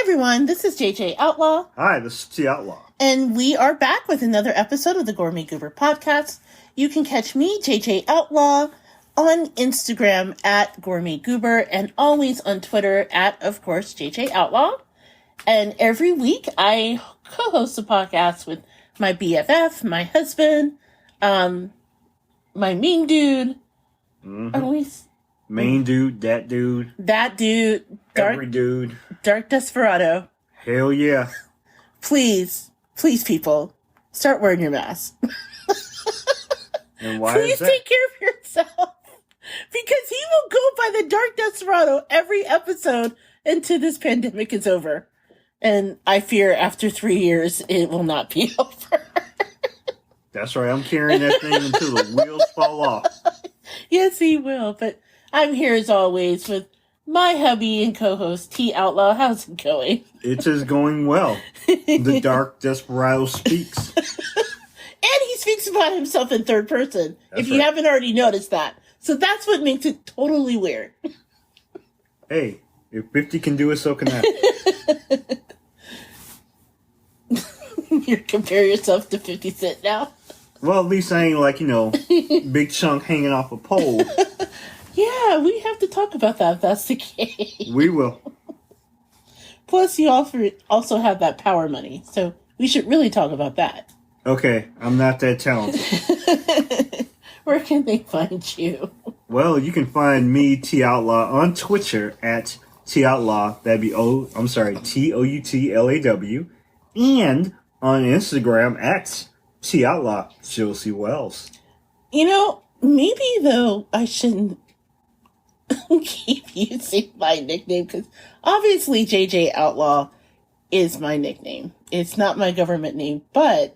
everyone, this is JJ Outlaw. Hi, this is T Outlaw. And we are back with another episode of the Gourmet Goober podcast. You can catch me, JJ Outlaw, on Instagram at Gourmet Goober and always on Twitter at, of course, JJ Outlaw. And every week I co-host a podcast with my BFF, my husband, my main dude. Main dude, that dude. That dude. Every dude. Dark Desperado. Hell yeah. Please, people, start wearing your mask. And why Please is that? take care of yourself. Because he will go by the Dark Desperado every episode until this pandemic is over. And I fear after 3 years, it will not be over. That's right. I'm carrying that thing until the wheels fall off. Yes, he will. But I'm here as always with my hubby and co-host, T Outlaw. How's it going? It is going well. The Dark Desperado speaks. And he speaks about himself in third person, if you right. haven't already noticed that. So that's what makes it totally weird. Hey, if 50 can do it, so can I. You compare yourself to 50 Cent now? Well, at least I ain't like, big chunk hanging off a pole. Yeah, we have to talk about that if that's the case. We will. Plus, you also have that power money, so we should really talk about that. Okay, I'm not that talented. Where can they find you? Well, you can find me, T Outlaw, on Twitter at T Outlaw. That'd be TOUTLAW. And on Instagram at T Outlaw, Josie Wells. Maybe though I shouldn't keep using my nickname because obviously JJ Outlaw is my nickname. It's not my government name, but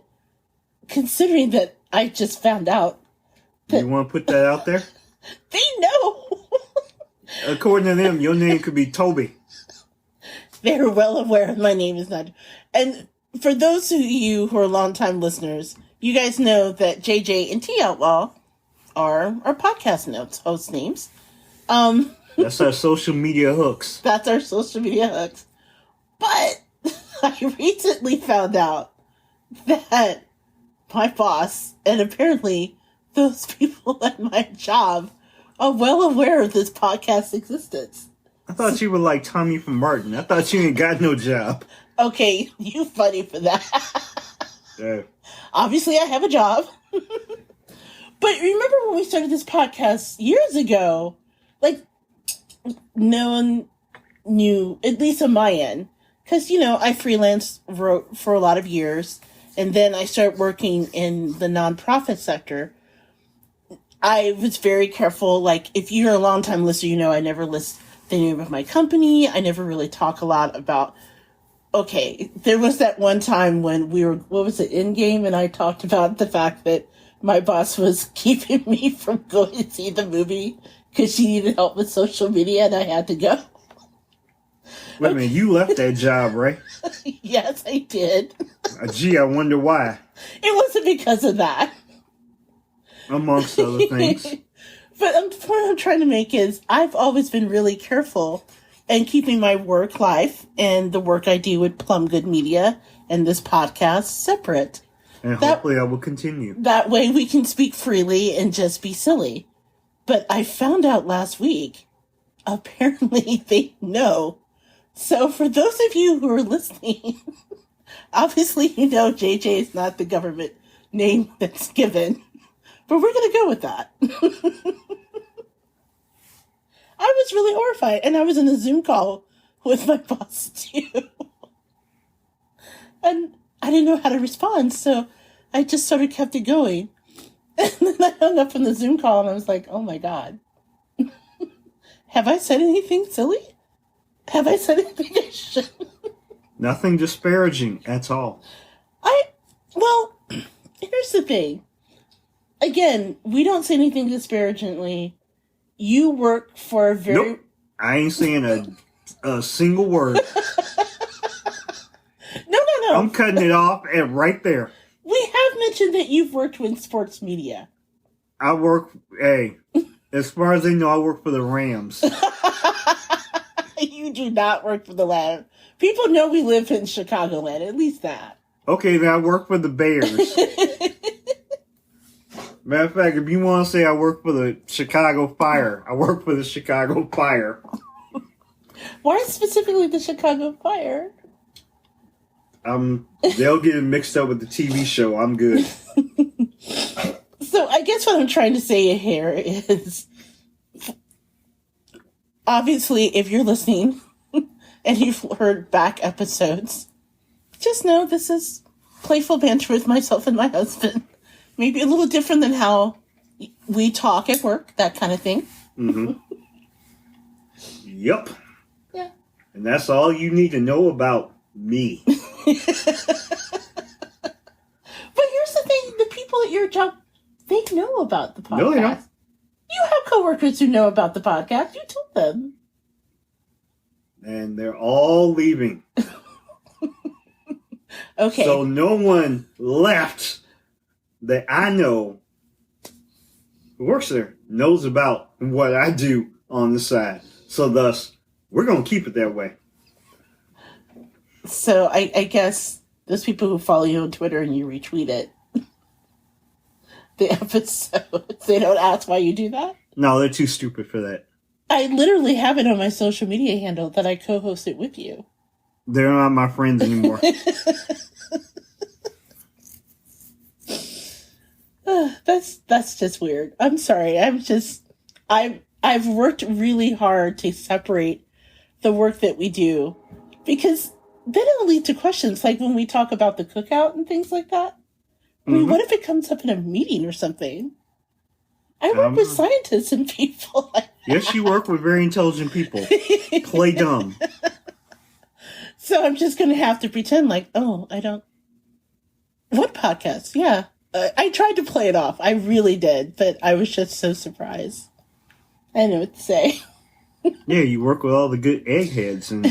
considering that I just found out that You want to put that out there? they know. According to them, your name could be Toby. They're well aware my name is not. And for those of you who are longtime listeners, you guys know that JJ and T Outlaw are our podcast host names. That's our social media hooks. That's our social media hooks. But I recently found out that my boss, and apparently those people at my job, are well aware of this podcast's existence. I thought you were like Tommy from Martin. I thought you ain't got no job. Okay, you funny for that. Yeah. Obviously, I have a job. But remember when we started this podcast years ago, no one knew, at least on my end, because, I freelanced for a lot of years, and then I started working in the nonprofit sector. I was very careful, if you're a long-time listener, I never list the name of my company. I never really talk a lot about, okay, there was that one time when we were, Endgame, and I talked about the fact that my boss was keeping me from going to see the movie because she needed help with social media and I had to go. Wait a minute, you left that job, right? Yes, I did. Gee, I wonder why. It wasn't because of that. Amongst other things. But the point I'm trying to make is I've always been really careful in keeping my work life and the work I do with Plum Good Media and this podcast separate. And hopefully I will continue. That way we can speak freely and just be silly. But I found out last week, apparently they know. So for those of you who are listening, obviously JJ is not the government name that's given. But we're going to go with that. I was really horrified. And I was in a Zoom call with my boss, too. And I didn't know how to respond, so I just sort of kept it going. And then I hung up from the Zoom call, and I was like, oh, my God. Have I said anything silly? Have I said anything I shouldn't? Nothing disparaging at all. Well, here's the thing. Again, we don't say anything disparagingly. You work for a very... Nope. I ain't saying a single word. No. I'm cutting it off right there. We have mentioned that you've worked with sports media. I work... Hey, as far as I know, I work for the Rams. You You do not work for the land. People know we live in Chicagoland, at least that. Okay, then I work for the Bears. Matter of fact, if you want to say I work for the Chicago Fire, I work for the Chicago Fire. Why specifically the Chicago Fire? They'll get it mixed up with the TV show. I'm good. So I guess what I'm trying to say here is, obviously, if you're listening and you've heard back episodes, just know this is playful banter with myself and my husband. Maybe a little different than how we talk at work, that kind of thing. Mm-hmm. Yep. Yeah. And that's all you need to know about me. But here's the thing, the people at your job, they know about the podcast. No, they don't. You have coworkers who know about the podcast. You told them. And they're all leaving. Okay. So no one left that I know who works there knows about what I do on the side. So thus, we're going to keep it that way. So I guess those people who follow you on Twitter and you retweet it, the episodes, they don't ask why you do that? No, they're too stupid for that. I literally have it on my social media handle that I co-host it with you. They're not my friends anymore. That's just weird. I'm sorry. I've worked really hard to separate the work that we do, because then it'll lead to questions like when we talk about the cookout and things like that. I mean, what if it comes up in a meeting or something? I work with scientists and people. Yes, you work with very intelligent people. Play dumb. So I'm just going to have to pretend like, oh, I don't. What podcast? Yeah. I tried to play it off. I really did. But I was just so surprised. I didn't know what to say. Yeah, you work with all the good eggheads and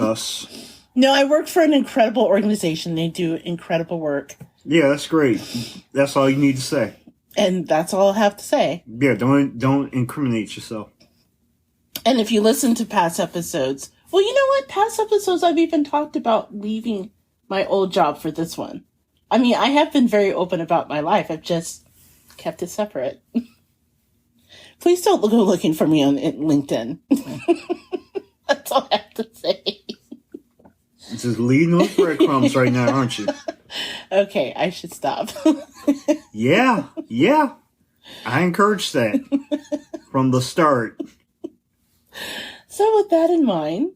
us. No, I work for an incredible organization. They do incredible work. Yeah, that's great. That's all you need to say. And that's all I have to say. Yeah, don't incriminate yourself. And if you listen to past episodes, well, you know what? Past episodes, I've even talked about leaving my old job for this one. I mean, I have been very open about my life. I've just kept it separate. Please don't go looking for me on LinkedIn. That's all I have to say. Just leading those breadcrumbs right now, aren't you? Okay, I should stop. Yeah. I encourage that from the start. So with that in mind,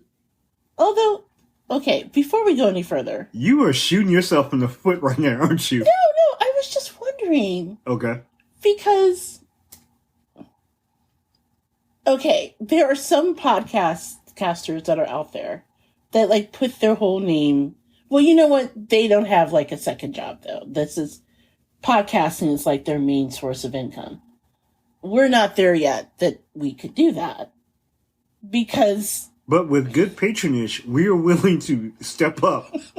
although, okay, before we go any further. You are shooting yourself in the foot right now, aren't you? No, I was just wondering. Okay. Because, okay, there are some podcasters that are out there that, like, put their whole name. Well, you know what? They don't have, like, a second job, though. Podcasting is, like, their main source of income. We're not there yet that we could do that. Because... But with good patronage, we are willing to step up. Because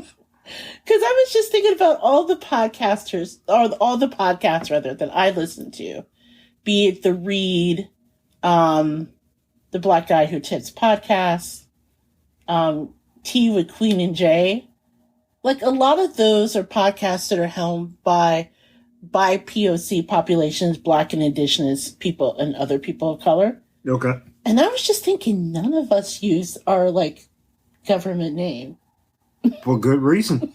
I was just thinking about all the podcasters, or all the podcasts, rather, that I listen to. Be it The Read, the Black Guy Who Tips podcast, Tea with Queen and Jay. Like, a lot of those are podcasts that are helmed by POC populations, Black and Indigenous people, and other people of color. Okay. And I was just thinking, none of us use our, like, government name. For good reason.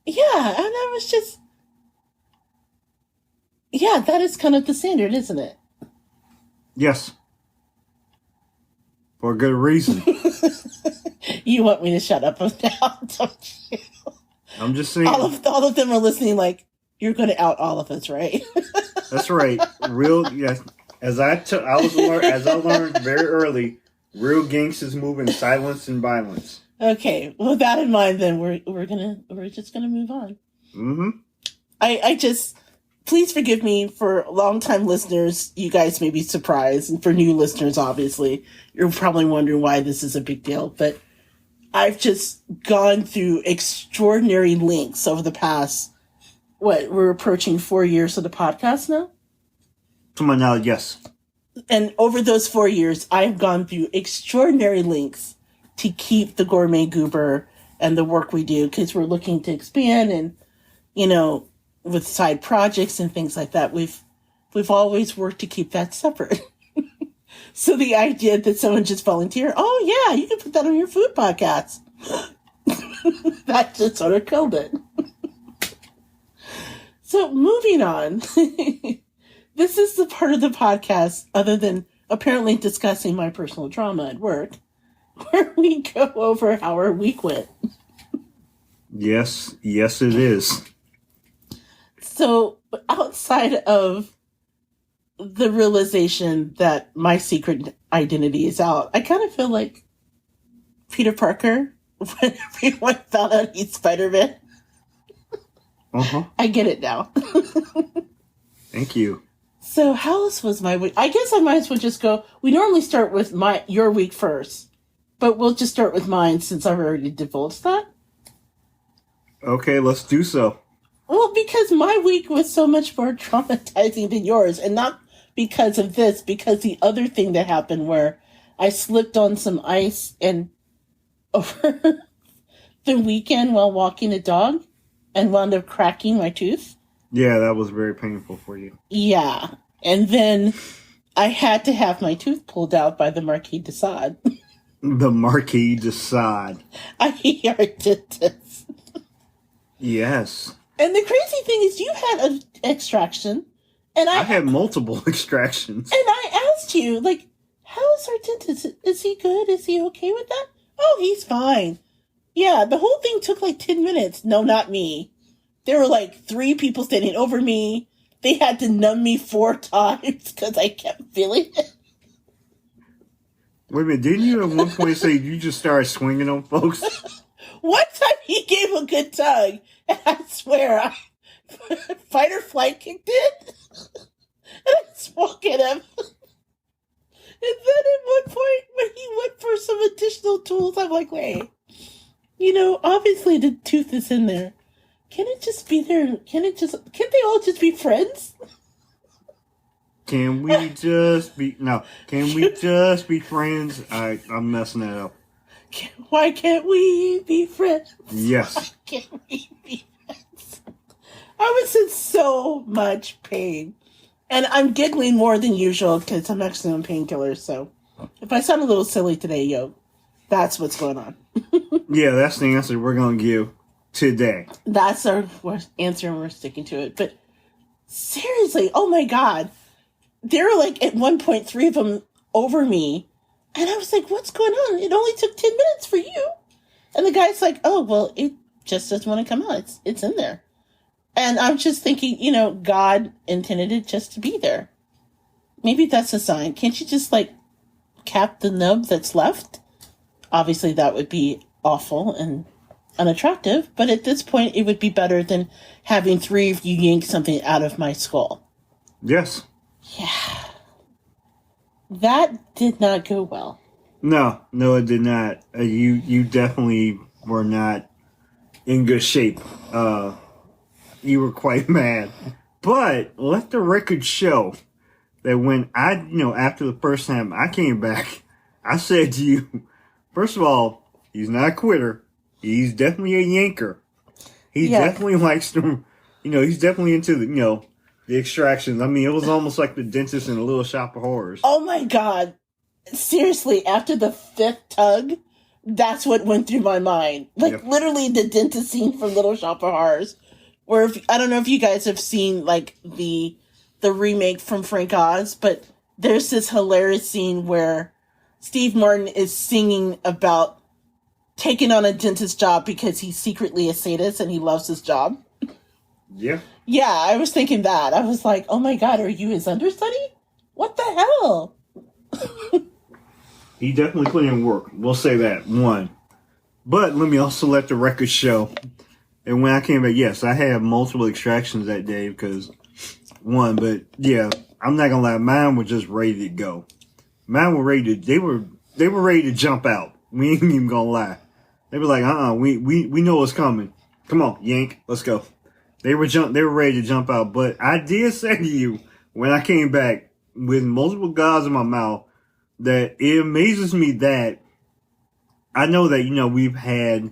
Yeah, and I was just... Yeah, that is kind of the standard, isn't it? Yes. For good reason. You want me to shut up now, don't you? I'm just saying. All of them are listening like, you're going to out all of us, right? That's right. Yes. As I learned very early, real gangsters move in silence and violence. Okay, with that in mind, then we're just gonna move on. Mm-hmm. I just, please forgive me. For longtime listeners, you guys may be surprised, and for new listeners, obviously, you're probably wondering why this is a big deal. But I've just gone through extraordinary lengths over the past. We're approaching 4 years of the podcast now. To my knowledge, yes. And over those 4 years, I've gone through extraordinary lengths to keep the gourmet goober and the work we do, because we're looking to expand, and, you know, with side projects and things like that, we've always worked to keep that separate. So the idea that someone just volunteer, oh yeah, you can put that on your food podcast. That just sort of killed it. So moving on. This is the part of the podcast, other than apparently discussing my personal trauma at work, where we go over how our week went. Yes, it is. So outside of the realization that my secret identity is out, I kind of feel like Peter Parker when everyone found out he's Spider-Man. Uh-huh. I get it now. Thank you. So how else was my week? I guess I might as well just go. We normally start with your week first, but we'll just start with mine since I've already divulged that. Okay, let's do so. Well, because my week was so much more traumatizing than yours, and not because of this, because the other thing that happened where I slipped on some ice and over the weekend while walking a dog and wound up cracking my tooth. Yeah, that was very painful for you. Yeah. And then I had to have my tooth pulled out by the Marquis de Sade. The Marquis de Sade. I did this. Yes. And the crazy thing is you had an extraction. And I had multiple extractions. And I asked you, like, how's our dentist? Is he good? Is he okay with that? Oh, he's fine. Yeah, the whole thing took like 10 minutes. No, not me. There were like 3 people standing over me. They had to numb me 4 times because I kept feeling it. Wait a minute, didn't you at one point say you just started swinging on folks? One time he gave a good tug, and I swear, fight or flight kicked in. And I swung at him. And then at one point, when he went for some additional tools, I'm like, wait, obviously the tooth is in there. Can it just be there? Can't they all just be friends? Can we just be friends? I'm messing that up. Why can't we be friends? Yes. Why can't we be friends? I was in so much pain. And I'm giggling more than usual because I'm actually on painkillers. So if I sound a little silly today, that's what's going on. Yeah, that's the answer we're going to give today. That's our answer, and we're sticking to it. But seriously, oh my God. There were like at one point 3 of them over me. And I was like, what's going on? It only took 10 minutes for you. And the guy's like, oh, well, it just doesn't want to come out. It's in there. And I'm just thinking, God intended it just to be there. Maybe that's a sign. Can't you just, cap the nub that's left? Obviously, that would be awful and unattractive. But at this point, it would be better than having 3 of you yank something out of my skull. Yes. Yeah. That did not go well. No, it did not. You definitely were not in good shape. You were quite mad. But let the record show that when after the first time I came back, I said to you, first of all, he's not a quitter. He's definitely a yanker. He definitely likes to, he's definitely into the extractions. I mean, it was almost like the dentist in a Little Shop of Horrors. Oh my God. Seriously, after the 5th tug, that's what went through my mind. Literally the dentist scene from Little Shop of Horrors. Where I don't know if you guys have seen the remake from Frank Oz, but there's this hilarious scene where Steve Martin is singing about taking on a dentist job because he's secretly a sadist and he loves his job. Yeah. Yeah, I was thinking that. I was like, oh my God, are you his understudy? What the hell? He definitely put in work. We'll say that, one. But let me also let the record show. And when I came back, yes, I had multiple extractions that day because, but yeah, I'm not gonna lie, mine were just ready to go. Mine were ready to, they were ready to jump out. We ain't even gonna lie. They were like, we know what's coming. Come on, yank, let's go. They were ready to jump out. But I did say to you when I came back, with multiple gauze in my mouth that it amazes me that I know that, we've had,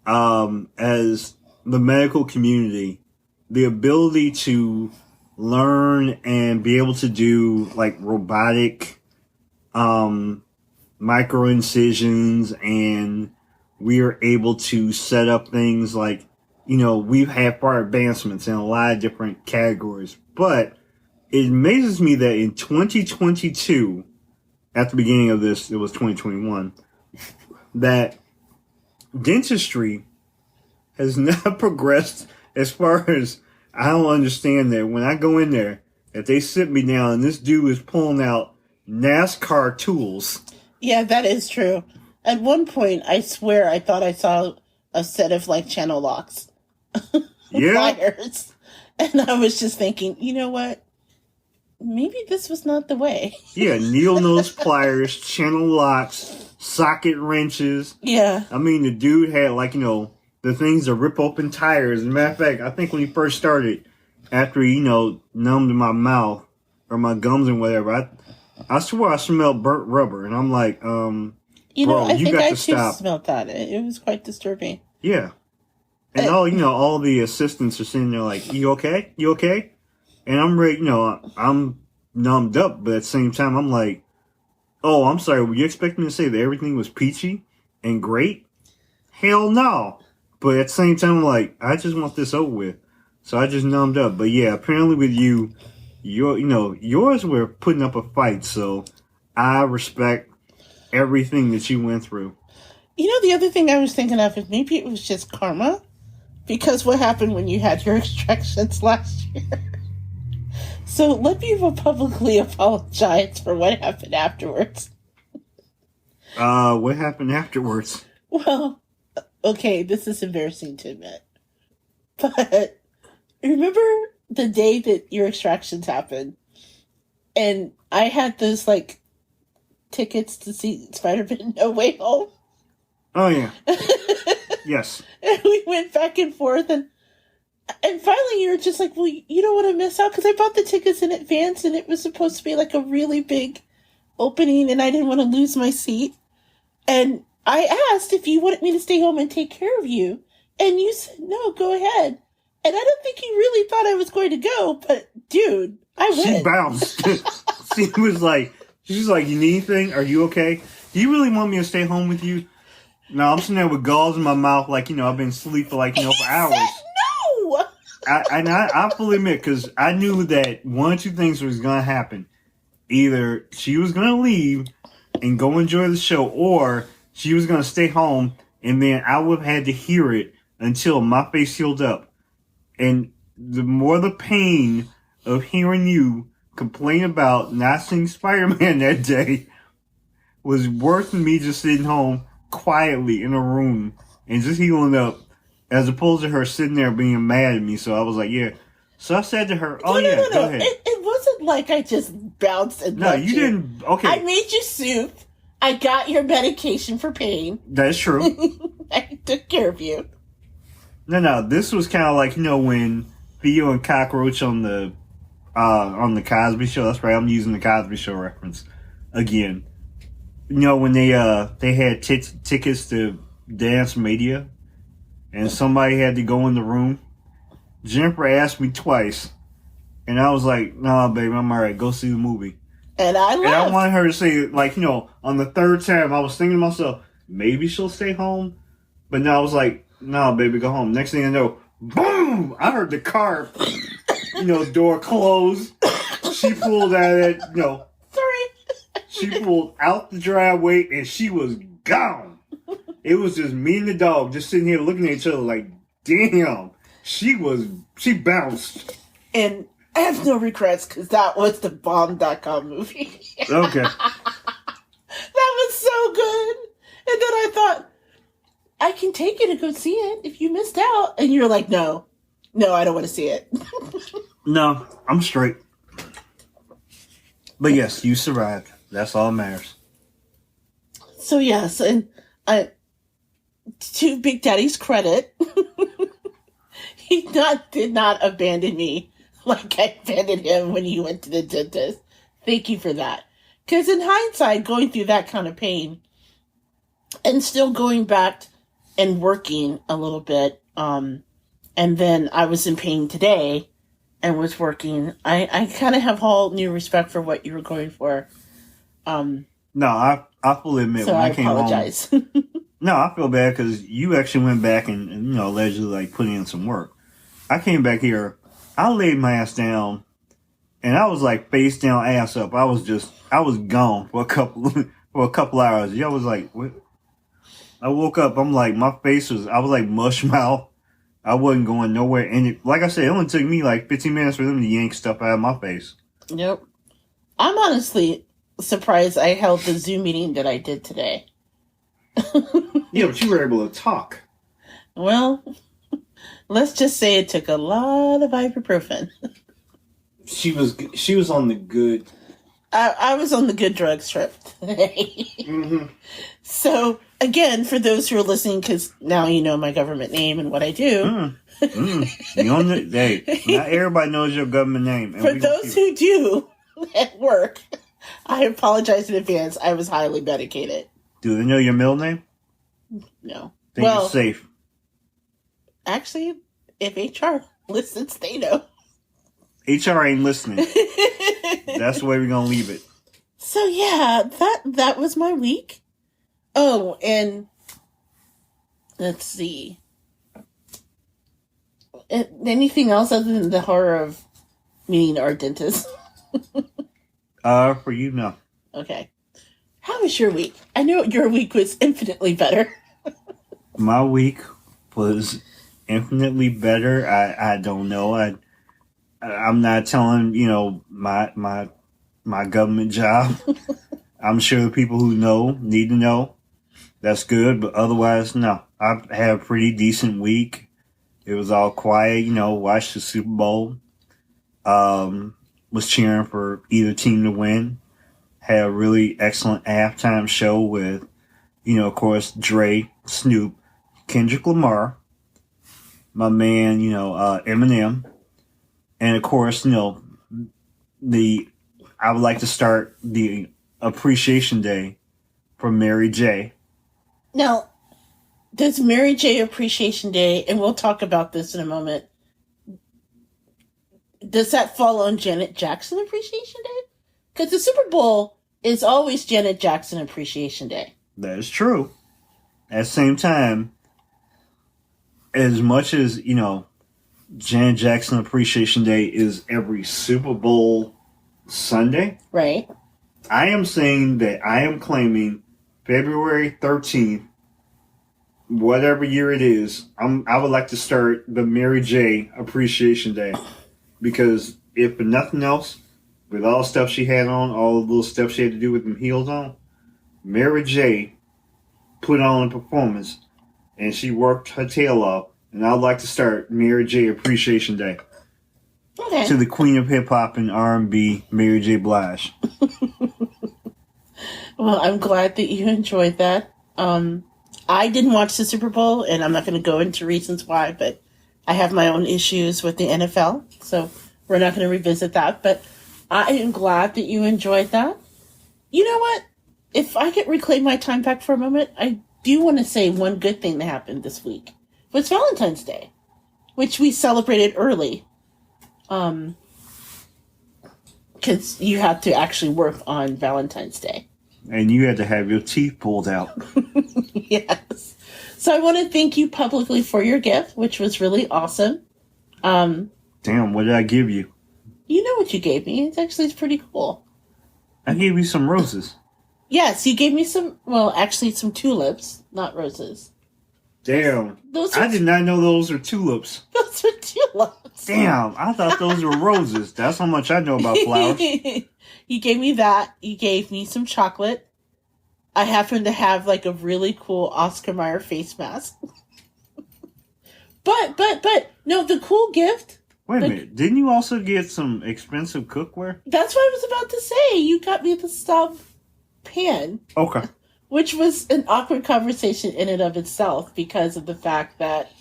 as the medical community, the ability to learn and be able to do like robotic, micro incisions, and we are able to set up things like, we've had far advancements in a lot of different categories. But it amazes me that in 2022, at the beginning of this, it was 2021, that dentistry has not progressed as far as I don't understand that. When I go in there, if they sit me down and this dude is pulling out NASCAR tools. Yeah, that is true. At one point, I swear I thought I saw a set of like channel locks. Yeah. Pliers. And I was just thinking, you know what? Maybe this was not the way. Yeah, needle nose pliers, channel locks, socket wrenches. Yeah. I mean, the dude had like, the things to rip open tires. As a matter of fact, I think when he first started, after he, numbed my mouth or my gums and whatever, I swear I smelled burnt rubber. And I'm like, I think I too smelled that. It was quite disturbing. Yeah. And all the assistants are sitting there like, you okay? You okay? And I'm ready, I'm numbed up, but at the same time, I'm like, oh, I'm sorry, were you expecting me to say that everything was peachy and great? Hell no. But at the same time, I'm like, I just want this over with. So I just numbed up. But yeah, apparently with yours were putting up a fight, so I respect everything that you went through. The other thing I was thinking of is maybe it was just karma. Because what happened when you had your extractions last year? So let me publicly apologize for what happened afterwards. What happened afterwards? Well, okay, this is embarrassing to admit. But remember the day that your extractions happened? And I had those, like, tickets to see Spider-Man No Way Home? Oh, yeah. Yes. And we went back and forth, and finally you were just like, well, you don't want to miss out, because I bought the tickets in advance, and it was supposed to be like a really big opening, and I didn't want to lose my seat. And I asked if you wanted me to stay home and take care of you, and you said, no, go ahead. And I don't think you really thought I was going to go, but dude, I went. She bounced. She's like, you need anything? Are you okay? Do you really want me to stay home with you? No, I'm sitting there with gauze in my mouth, like, I've been asleep for like, for hours. No! I fully admit, because I knew that one or two things was going to happen. Either she was going to leave and go enjoy the show, or she was going to stay home, and then I would have had to hear it until my face healed up. And the more the pain of hearing you complain about not seeing Spider-Man that day was worse than me just sitting home quietly in a room and just healing up, as opposed to her sitting there being mad at me. So I was like, yeah. So I said to her, go ahead. It wasn't like I just bounced and no, you didn't. Okay. I made you soup. I got your medication for pain. That's true. I took care of you. No. This was kind of like, when Theo and Cockroach on the Cosby Show. That's right. I'm using the Cosby Show reference again. When they had tickets to Dance Media, and somebody had to go in the room. Jennifer asked me twice, and I was like, "Nah, baby, I'm alright. Go see the movie." And I left. And I wanted her to say, like, on the third time, I was thinking to myself, maybe she'll stay home. But no, I was like, "Nah, baby, go home." Next thing I know, boom! I heard the car, door close. She pulled out of that, Sorry. She pulled out the driveway and she was gone. It was just me and the dog just sitting here looking at each other like, damn. She bounced. And I have no regrets because that was the bomb.com movie. Okay. That was so good. And then I thought, I can take you to go see it if you missed out. And you're like, no, I don't want to see it. No, I'm straight. But yes, you survived. That's all that matters. So yes, and to Big Daddy's credit, he did not abandon me like I abandoned him when he went to the dentist. Thank you for that. Because in hindsight, going through that kind of pain and still going back and working a little bit, and then I was in pain today and was working, I kind of have whole new respect for what you were going for. No, I fully admit So when I I came apologize. home. No, I feel bad because you actually went back and allegedly like put in some work. I came back here, I laid my ass down, and I was like face down, ass up. I was gone for a couple hours. Yeah, I was like, what? I woke up, I was like mush mouth. I wasn't going nowhere. And like I said, it only took me like 15 minutes for them to yank stuff out of my face. Yep. I'm honestly surprised I held the Zoom meeting that I did today. Yeah, but you were able to talk. Well, let's just say it took a lot of ibuprofen. She was on the good. I was on the good drugs trip today. Mm-hmm. So, again, for those who are listening, because now you know my government name and what I do. Hey, not everybody knows your government name. For those who do at work, I apologize in advance. I was highly medicated. Do they know your middle name? No. Think you're safe. Actually, if HR listens, they know. HR ain't listening. That's the way we're gonna leave it. So yeah, that was my week. Oh, and let's see. Anything else other than the horror of meeting our dentist? For you, no. Okay. How was your week? I know your week was infinitely better. My week was infinitely better. I don't know. I'm not telling, my government job. I'm sure the people who know need to know. That's good, but otherwise, no. I had a pretty decent week. It was all quiet, watched the Super Bowl. Was cheering for either team to win. Had a really excellent halftime show with, of course, Dre, Snoop, Kendrick Lamar, my man, Eminem, and of course, I would like to start the Appreciation Day for Mary J. Now, does Mary J Appreciation Day, and we'll talk about this in a moment, does that fall on Janet Jackson Appreciation Day? Because the Super Bowl is always Janet Jackson Appreciation Day. That is true. At the same time, as much as, Janet Jackson Appreciation Day is every Super Bowl Sunday. Right. I am saying that I am claiming February 13th, whatever year it is, I would like to start the Mary J Appreciation Day. Because if for nothing else, with all the stuff she had on, all the little stuff she had to do with them heels on, Mary J put on a performance and she worked her tail off. And I'd like to start Mary J Appreciation Day. Okay. To the Queen of Hip Hop and R&B, Mary J Blige. Well, I'm glad that you enjoyed that. I didn't watch the Super Bowl, and I'm not going to go into reasons why, but I have my own issues with the NFL, so we're not going to revisit that. But I am glad that you enjoyed that. You know what? If I could reclaim my time back for a moment, I do want to say one good thing that happened this week. It was Valentine's Day, which we celebrated early. Because you had to actually work on Valentine's Day. And you had to have your teeth pulled out. Yes. So I want to thank you publicly for your gift, which was really awesome. Damn, what did I give you? You know what you gave me. It's pretty cool. I gave you some roses. Yes, you gave me some tulips, not roses. Damn. I did not know those are tulips. Those are tulips. Damn, I thought those were roses. That's how much I know about flowers. You gave me that. You gave me some chocolate. I happen to have like a really cool Oscar Mayer face mask. but no, the cool gift. Wait a minute. Didn't you also get some expensive cookware? That's what I was about to say. You got me the stub pan. Okay. Which was an awkward conversation in and of itself because of the fact that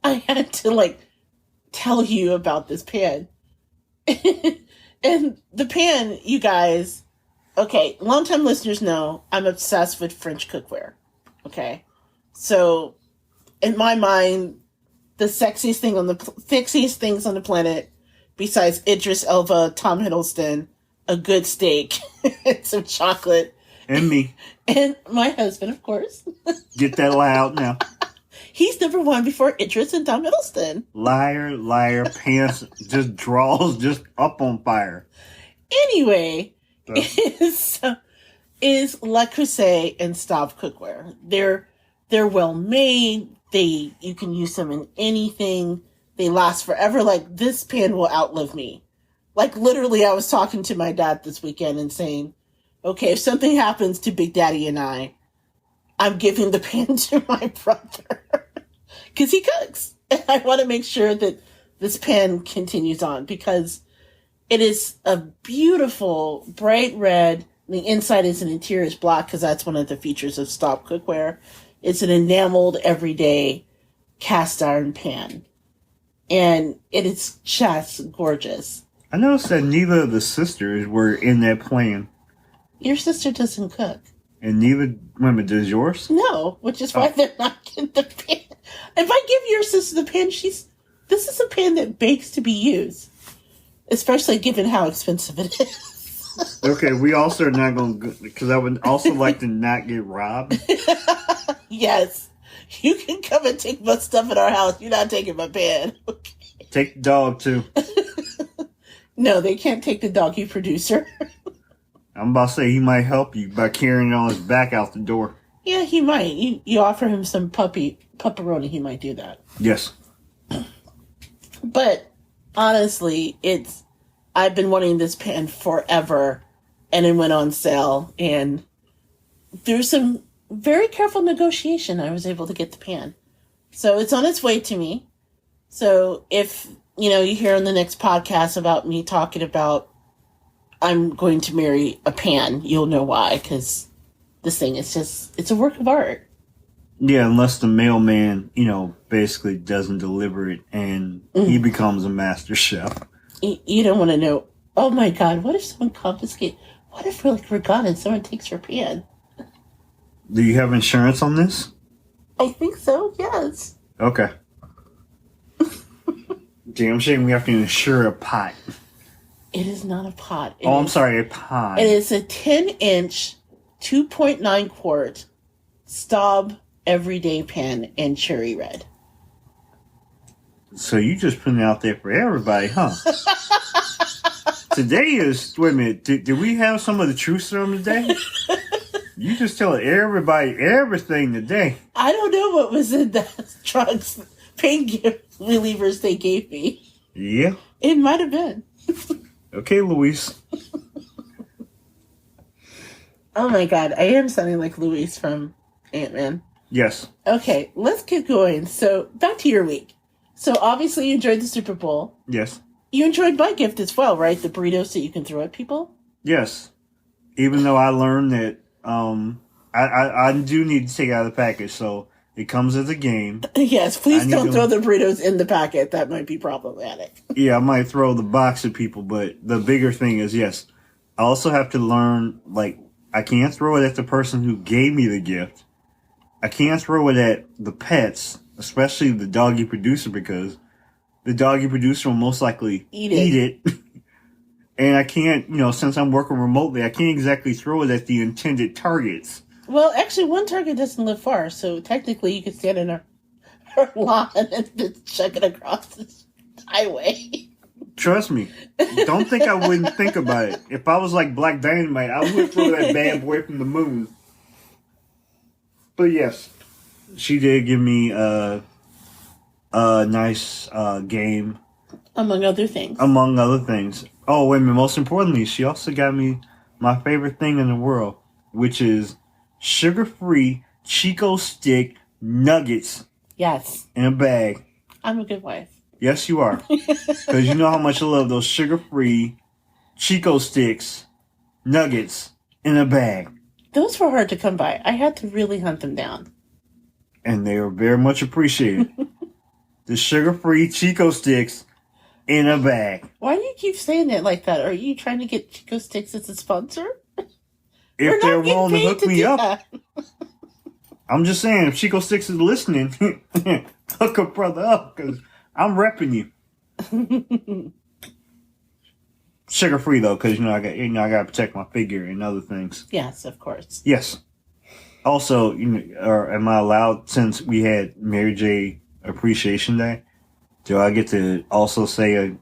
I had to tell you about this pan. And the pan, you guys, okay, longtime listeners know I'm obsessed with French cookware. Okay? So, in my mind, the sexiest things on the planet, besides Idris Elba, Tom Hiddleston, a good steak, and some chocolate. And me. And my husband, of course. Get that lie out now. He's number one before Idris and Tom Hiddleston. Liar, liar, pants just draws just up on fire. Anyway, is Le Creuset and Staub cookware. They're well made. You can use them in anything. They last forever. Like, this pan will outlive me. Like, literally, I was talking to my dad this weekend and saying, okay, if something happens to Big Daddy and I'm giving the pan to my brother. Because he cooks. And I want to make sure that this pan continues on. Because it is a beautiful, bright red. The inside is an interior black, because that's one of the features of Staub cookware. It's an enameled, everyday cast iron pan. And it is just gorgeous. I noticed that neither of the sisters were in that plan. Your sister doesn't cook. And neither, remember, does yours? No, which is why they're not in the pan. If I give your sister the pan, this is a pan that bakes to be used. Especially given how expensive it is. Okay, we also are not going to, because I would also like to not get robbed. Yes. You can come and take my stuff at our house. You're not taking my pan. Okay. Take the dog, too. No, they can't take the doggy producer. I'm about to say he might help you by carrying it on his back out the door. Yeah, he might. You offer him some pepperoni, he might do that. Yes. But honestly, I've been wanting this pan forever, and it went on sale, and through some very careful negotiation, I was able to get the pan. So it's on its way to me. So if, you hear on the next podcast about me talking about I'm going to marry a pan, you'll know why, because this thing is it's a work of art. Yeah, unless the mailman, basically doesn't deliver it and he becomes a master chef. You don't want to know, oh my God, what if someone confiscates, what if we're gone and someone takes her pan? Do you have insurance on this? I think so, yes. Okay. Damn shame we have to insure a pot. It is not a pot. I'm sorry, a pot. It is a 10-inch, 2.9 quart Staub everyday pan in cherry red. So you just putting it out there for everybody, huh? Today is, wait a minute, did we have some of the truth serum today? You just telling everybody everything today. I don't know what was in the drugs, pain relievers they gave me. Yeah. It might have been. Okay, Luis. Oh my God, I am sounding like Luis from Ant-Man. Yes. Okay, let's get going. So, back to your week. So, obviously you enjoyed the Super Bowl. Yes. You enjoyed my gift as well, right? The burritos that you can throw at people? Yes. Even though I learned that I do need to take it out of the package, so it comes as a game. Yes, please don't throw the burritos in the packet. That might be problematic. Yeah, I might throw the box at people, but the bigger thing is, yes, I also have to learn, I can't throw it at the person who gave me the gift. I can't throw it at the pets, especially the doggy producer, because the doggy producer will most likely eat it. And I can't, since I'm working remotely, I can't exactly throw it at the intended targets. Well, actually, one target doesn't live far, so technically you could stand in her lawn and just chuck it across the highway. Trust me. Don't think I wouldn't think about it. If I was like Black Dynamite, I would throw that bad boy from the moon. But yes, she did give me a nice game. Among other things. Oh, wait a minute. Most importantly, she also got me my favorite thing in the world, which is sugar-free Chico stick nuggets. Yes. In a bag. I'm a good wife. Yes, you are. Because you know how much I love those sugar-free Chico sticks nuggets in a bag. Those were hard to come by. I had to really hunt them down. And they are very much appreciated. The sugar-free Chico sticks in a bag. Why do you keep saying it like that? Are you trying to get Chico Sticks as a sponsor? If they're willing to hook me up. That. I'm just saying, if Chico Sticks is listening, hook a brother up, because I'm repping you. Sugar free though, because I got to protect my figure and other things. Yes, of course. Yes. Also, am I allowed, since we had Mary J. Appreciation Day, do I get to also say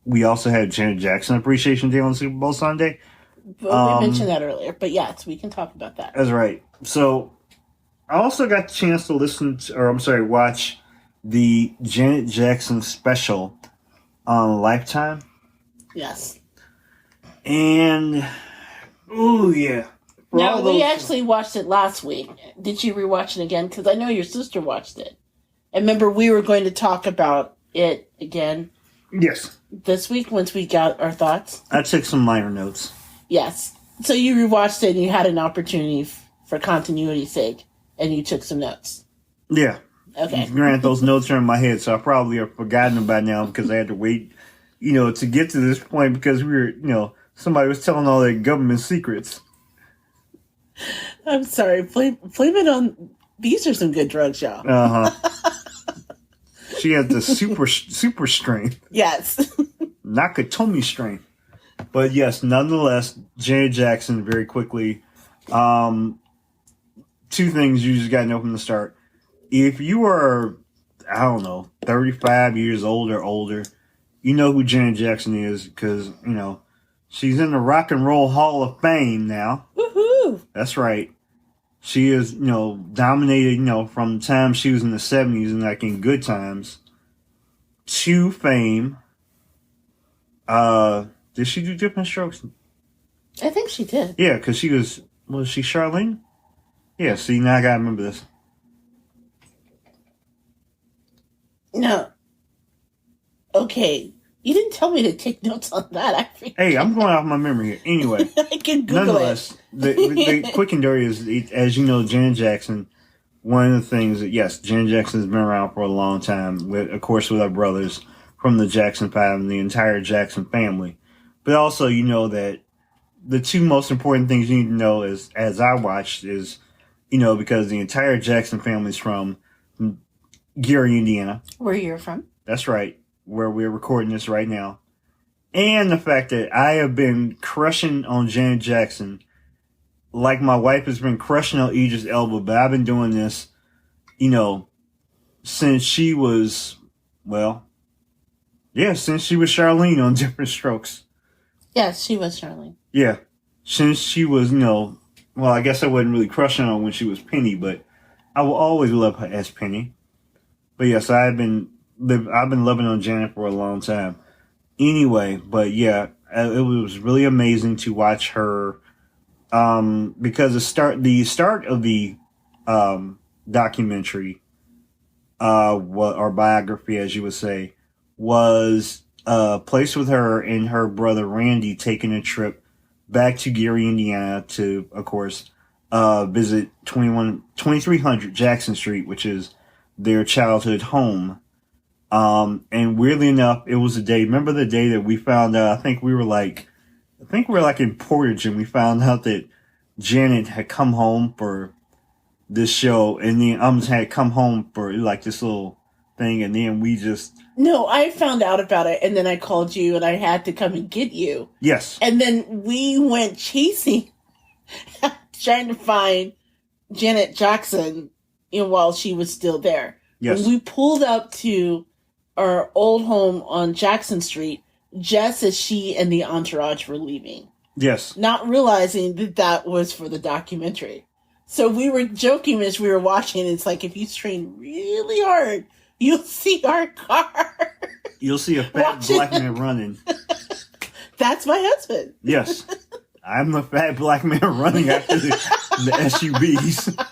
we also had Janet Jackson Appreciation Day on Super Bowl Sunday? Well, we mentioned that earlier, but yes, we can talk about that. That's right. So, I also got the chance to watch the Janet Jackson special on Lifetime. Yes. And, oh yeah. Now, we actually watched it last week. Did you rewatch it again? Because I know your sister watched it. And remember, we were going to talk about it again. Yes. This week, once we got our thoughts. I took some minor notes. Yes. So you rewatched it and you had an opportunity for continuity's sake. And you took some notes. Yeah. Okay. Granted, those notes are in my head, so I probably have forgotten them by now because I had to wait, to get to this point because we were, somebody was telling all their government secrets. I'm sorry. Blame it on... These are some good drugs, y'all. Uh-huh. She had the super strength. Yes. Nakatomi strength. But yes, nonetheless, Janet Jackson, very quickly. Two things you just got to know from the start. If you are, 35 years old or older, you know who Janet Jackson is because, she's in the Rock and Roll Hall of Fame now. Woohoo! That's right. She is, dominated, from the time she was in the 70s and in good times to fame. Did she do Different Strokes? I think she did. Yeah, because was she Charlene? Yeah, see, now I gotta remember this. No. Okay. You didn't tell me to take notes on that. Hey, I'm going off my memory here. Anyway. I can Google nonetheless, the quick and dirty is, as you know, Janet Jackson, one of the things that, yes, Janet Jackson has been around for a long time, of course, with our brothers from the Jackson 5 and the entire Jackson family. But also, that the two most important things you need to know is, as I watched, is, because the entire Jackson family is from Gary, Indiana. Where you're from. That's right. Where we're recording this right now. And the fact that I have been crushing on Janet Jackson like my wife has been crushing on Idris Elba, but I've been doing this, since she was, since she was Charlene on Different Strokes. Yes, she was Charlene. Yeah. Since she was, I guess I wasn't really crushing on her when she was Penny, but I will always love her as Penny. But yes, I've been loving on Janet for a long time. Anyway, but yeah, it was really amazing to watch her, because the start of the documentary, or biography, as you would say, was placed with her and her brother Randy taking a trip back to Gary, Indiana to, of course, visit 2300 Jackson Street, which is their childhood home. And weirdly enough, it was remember the day that we found out, I think we were in Portage and we found out that Janet had come home for this show and then had come home for this little thing and then we just... No, I found out about it and then I called you and I had to come and get you. Yes. And then we went chasing, trying to find Janet Jackson while she was still there. Yes. When we pulled up to our old home on Jackson Street, just as she and the entourage were leaving. Yes. Not realizing that was for the documentary. So we were joking as we were watching. It's like, if you strain really hard, you'll see our car. You'll see a fat black man running. That's my husband. Yes. I'm the fat black man running after the SUVs.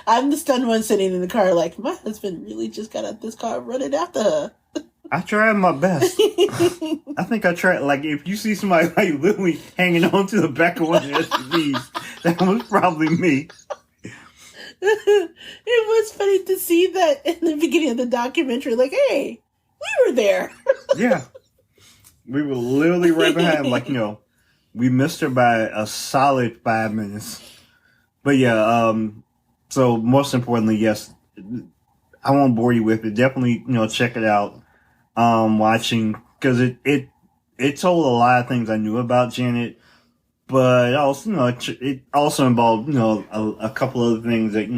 I'm the stunned one sitting in the car like, my husband really just got out this car running after her. I tried my best. I think I tried, if you see somebody literally hanging on to the back of one of the SUVs, that was probably me. It was funny to see that in the beginning of the documentary, hey, We were there. Yeah. We were literally right behind. Like, we missed her by a solid 5 minutes. But yeah, so most importantly, yes, I won't bore you with it. Definitely, check it out. Watching, because it told a lot of things I knew about Janet, but also, it also involved, a couple other things that,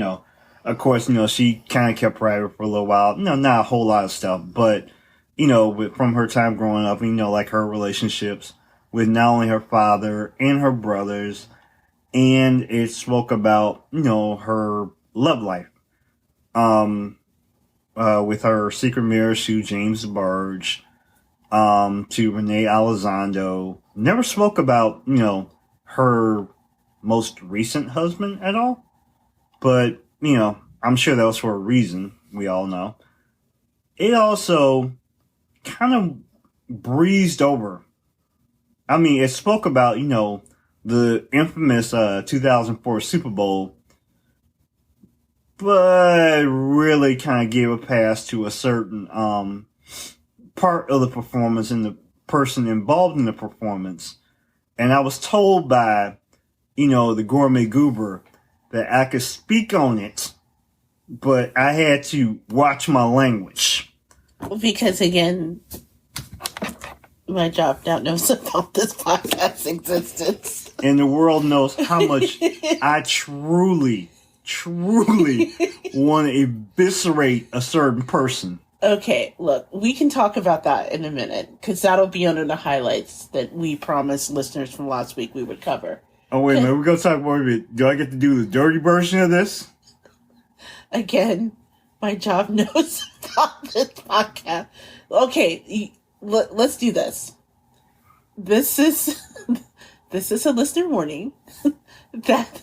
of course, she kind of kept private for a little while. Not a whole lot of stuff, but, from her time growing up, like her relationships with not only her father and her brothers, and it spoke about, her love life. With her secret marriage to James Barge, to Renee Elizondo. Never spoke about, her most recent husband at all. But, I'm sure that was for a reason. We all know. It also kind of breezed over. I mean, it spoke about, the infamous 2004 Super Bowl, but really kind of gave a pass to a certain part of the performance and the person involved in the performance. And I was told by, the gourmet goober that I could speak on it, but I had to watch my language. Because again, my job now knows about this podcast's existence. And the world knows how much I truly want to eviscerate a certain person. Okay, look, we can talk about that in a minute, because that'll be under the highlights that we promised listeners from last week we would cover. Oh, wait a minute, we're going to talk more of it. Do I get to do the dirty version of this? Again, my job knows about this podcast. Okay, let's do this. This is a listener warning that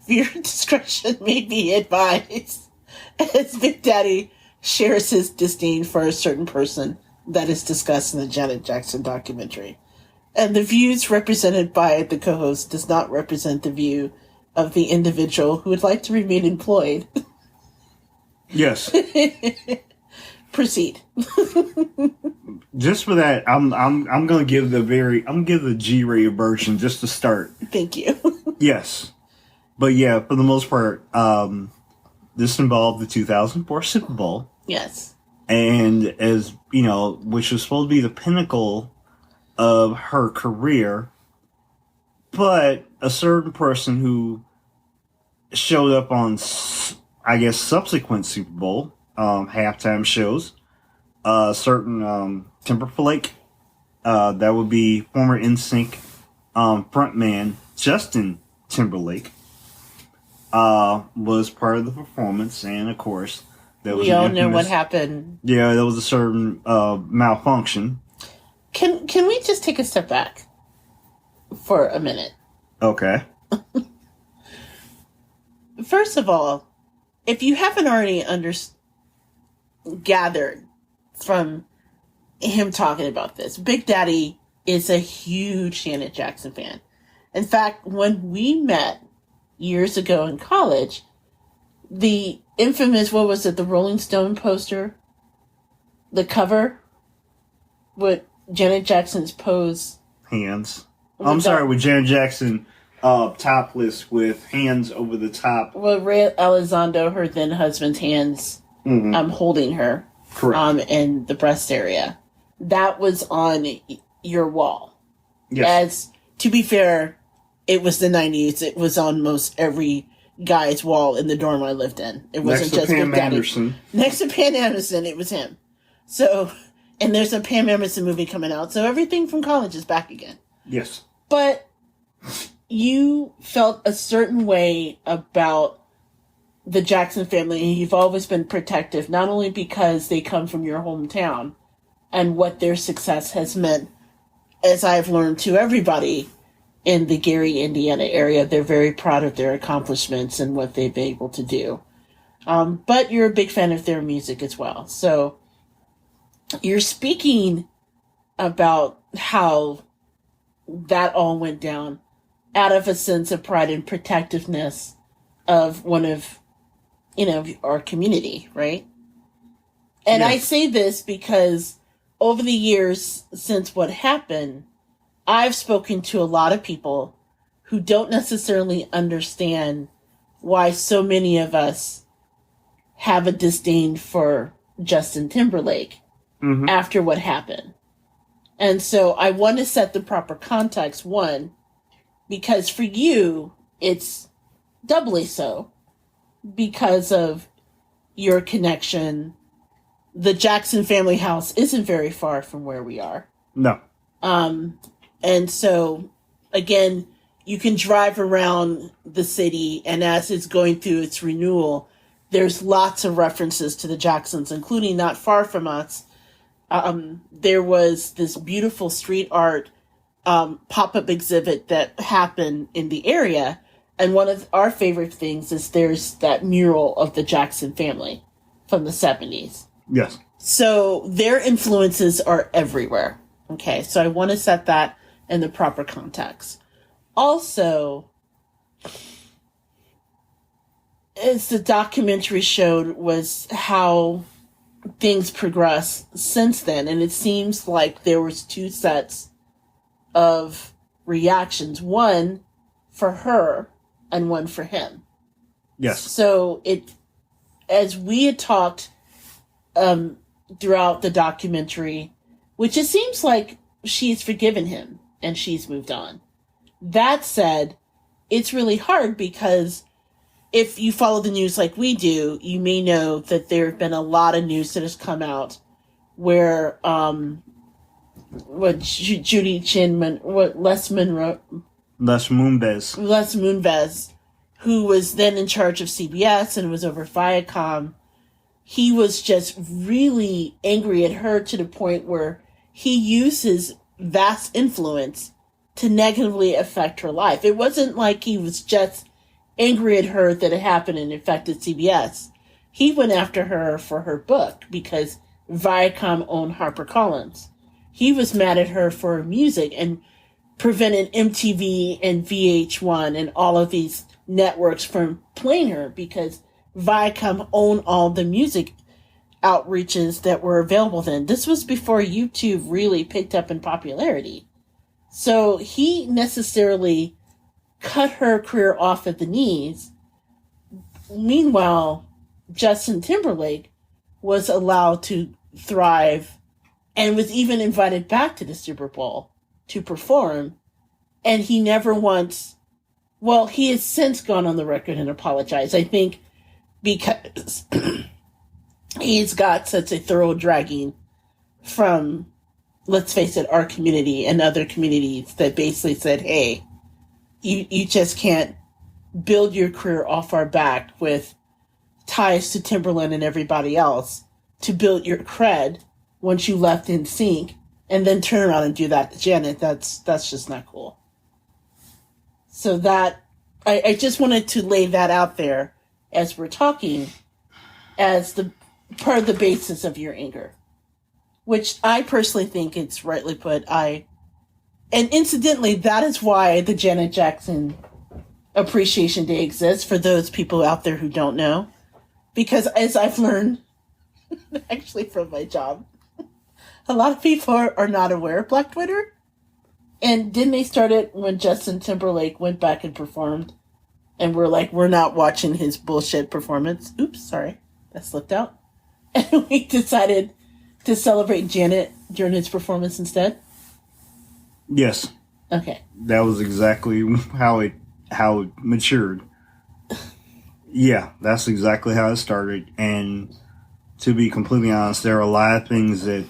viewer discretion may be advised, as Big Daddy shares his disdain for a certain person that is discussed in the Janet Jackson documentary. And the views represented by the co-host does not represent the view of the individual who would like to remain employed. Yes. Proceed. Just for that, I'm gonna give the G-rated version just to start. Thank you. Yes. But yeah, for the most part, this involved the 2004 Super Bowl. Yes. And as, which was supposed to be the pinnacle of her career, but a certain person who showed up on, I guess, subsequent Super Bowl halftime shows, certain Timberlake, that would be former NSYNC frontman Justin Timberlake, was part of the performance, and of course, we all know what happened. Yeah, there was a certain malfunction. Can we just take a step back for a minute? Okay. First of all, if you haven't already gathered from him talking about this, Big Daddy is a huge Janet Jackson fan. In fact, when we met years ago in college, the infamous, what was it, the Rolling Stone poster? The cover? With Janet Jackson's pose. Hands. With Janet Jackson topless with hands over the top. Well, Ray Elizondo, her then husband's hands, holding her. Correct. In the breast area. That was on your wall. Yes. As, to be fair, it was the 90s. It was on most every guy's wall in the dorm I lived in. It wasn't just Pam Anderson. Next to Pam Anderson, it was him. So, and there's a Pam Anderson movie coming out. So everything from college is back again. Yes. But you felt a certain way about the Jackson family, and you've always been protective, not only because they come from your hometown and what their success has meant, as I've learned, to everybody in the Gary, Indiana area. They're very proud of their accomplishments and what they've been able to do. But you're a big fan of their music as well. So you're speaking about how that all went down out of a sense of pride and protectiveness of one of, our community, right? And Yes. I say this because over the years since what happened, I've spoken to a lot of people who don't necessarily understand why so many of us have a disdain for Justin Timberlake after what happened. And so I want to set the proper context, one, because for you, it's doubly so because of your connection. The Jackson family house isn't very far from where we are. No. And so, again, you can drive around the city, and as it's going through its renewal, there's lots of references to the Jacksons, including not far from us. There was this beautiful street art pop-up exhibit that happened in the area. And one of our favorite things is there's that mural of the Jackson family from the 70s. Yes. So their influences are everywhere. Okay, so I want to set that in the proper context. Also, as the documentary showed, was how things progressed since then. And it seems like there was two sets of reactions. One for her and one for him. Yes. So as we had talked throughout the documentary, which it seems like she's forgiven him and she's moved on. That said, it's really hard because if you follow the news like we do, you may know that there have been a lot of news that has come out where Judy Chinman, Les Moonves, who was then in charge of CBS and was over Viacom, he was just really angry at her to the point where he used his vast influence to negatively affect her life. It wasn't like he was just angry at her that it happened and affected CBS. He went after her for her book because Viacom owned HarperCollins. He was mad at her for her music and prevented MTV and VH1 and all of these networks from playing her because Viacom owned all the music outreaches that were available then. This was before YouTube really picked up in popularity. So he necessarily cut her career off at the knees. Meanwhile, Justin Timberlake was allowed to thrive and was even invited back to the Super Bowl to perform. And he never once, well, he has since gone on the record and apologized. I think because he's got such a thorough dragging from, let's face it, our community and other communities that basically said, hey, you just can't build your career off our back with ties to Timberland and everybody else to build your cred once you left in sync and then turn around and do that to Janet. That's just not cool. So that, I just wanted to lay that out there as we're talking as the part of the basis of your anger, which I personally think it's rightly put. And incidentally, that is why the Janet Jackson Appreciation Day exists, for those people out there who don't know. Because as I've learned, actually from my job, a lot of people are not aware of Black Twitter. And didn't they start it when Justin Timberlake went back and performed? And we're like, we're not watching his bullshit performance. Oops, sorry. That slipped out. And we decided to celebrate Janet during his performance instead? Yes. Okay. That was exactly how it matured. Yeah, that's exactly how it started. And to be completely honest, there are a lot of things that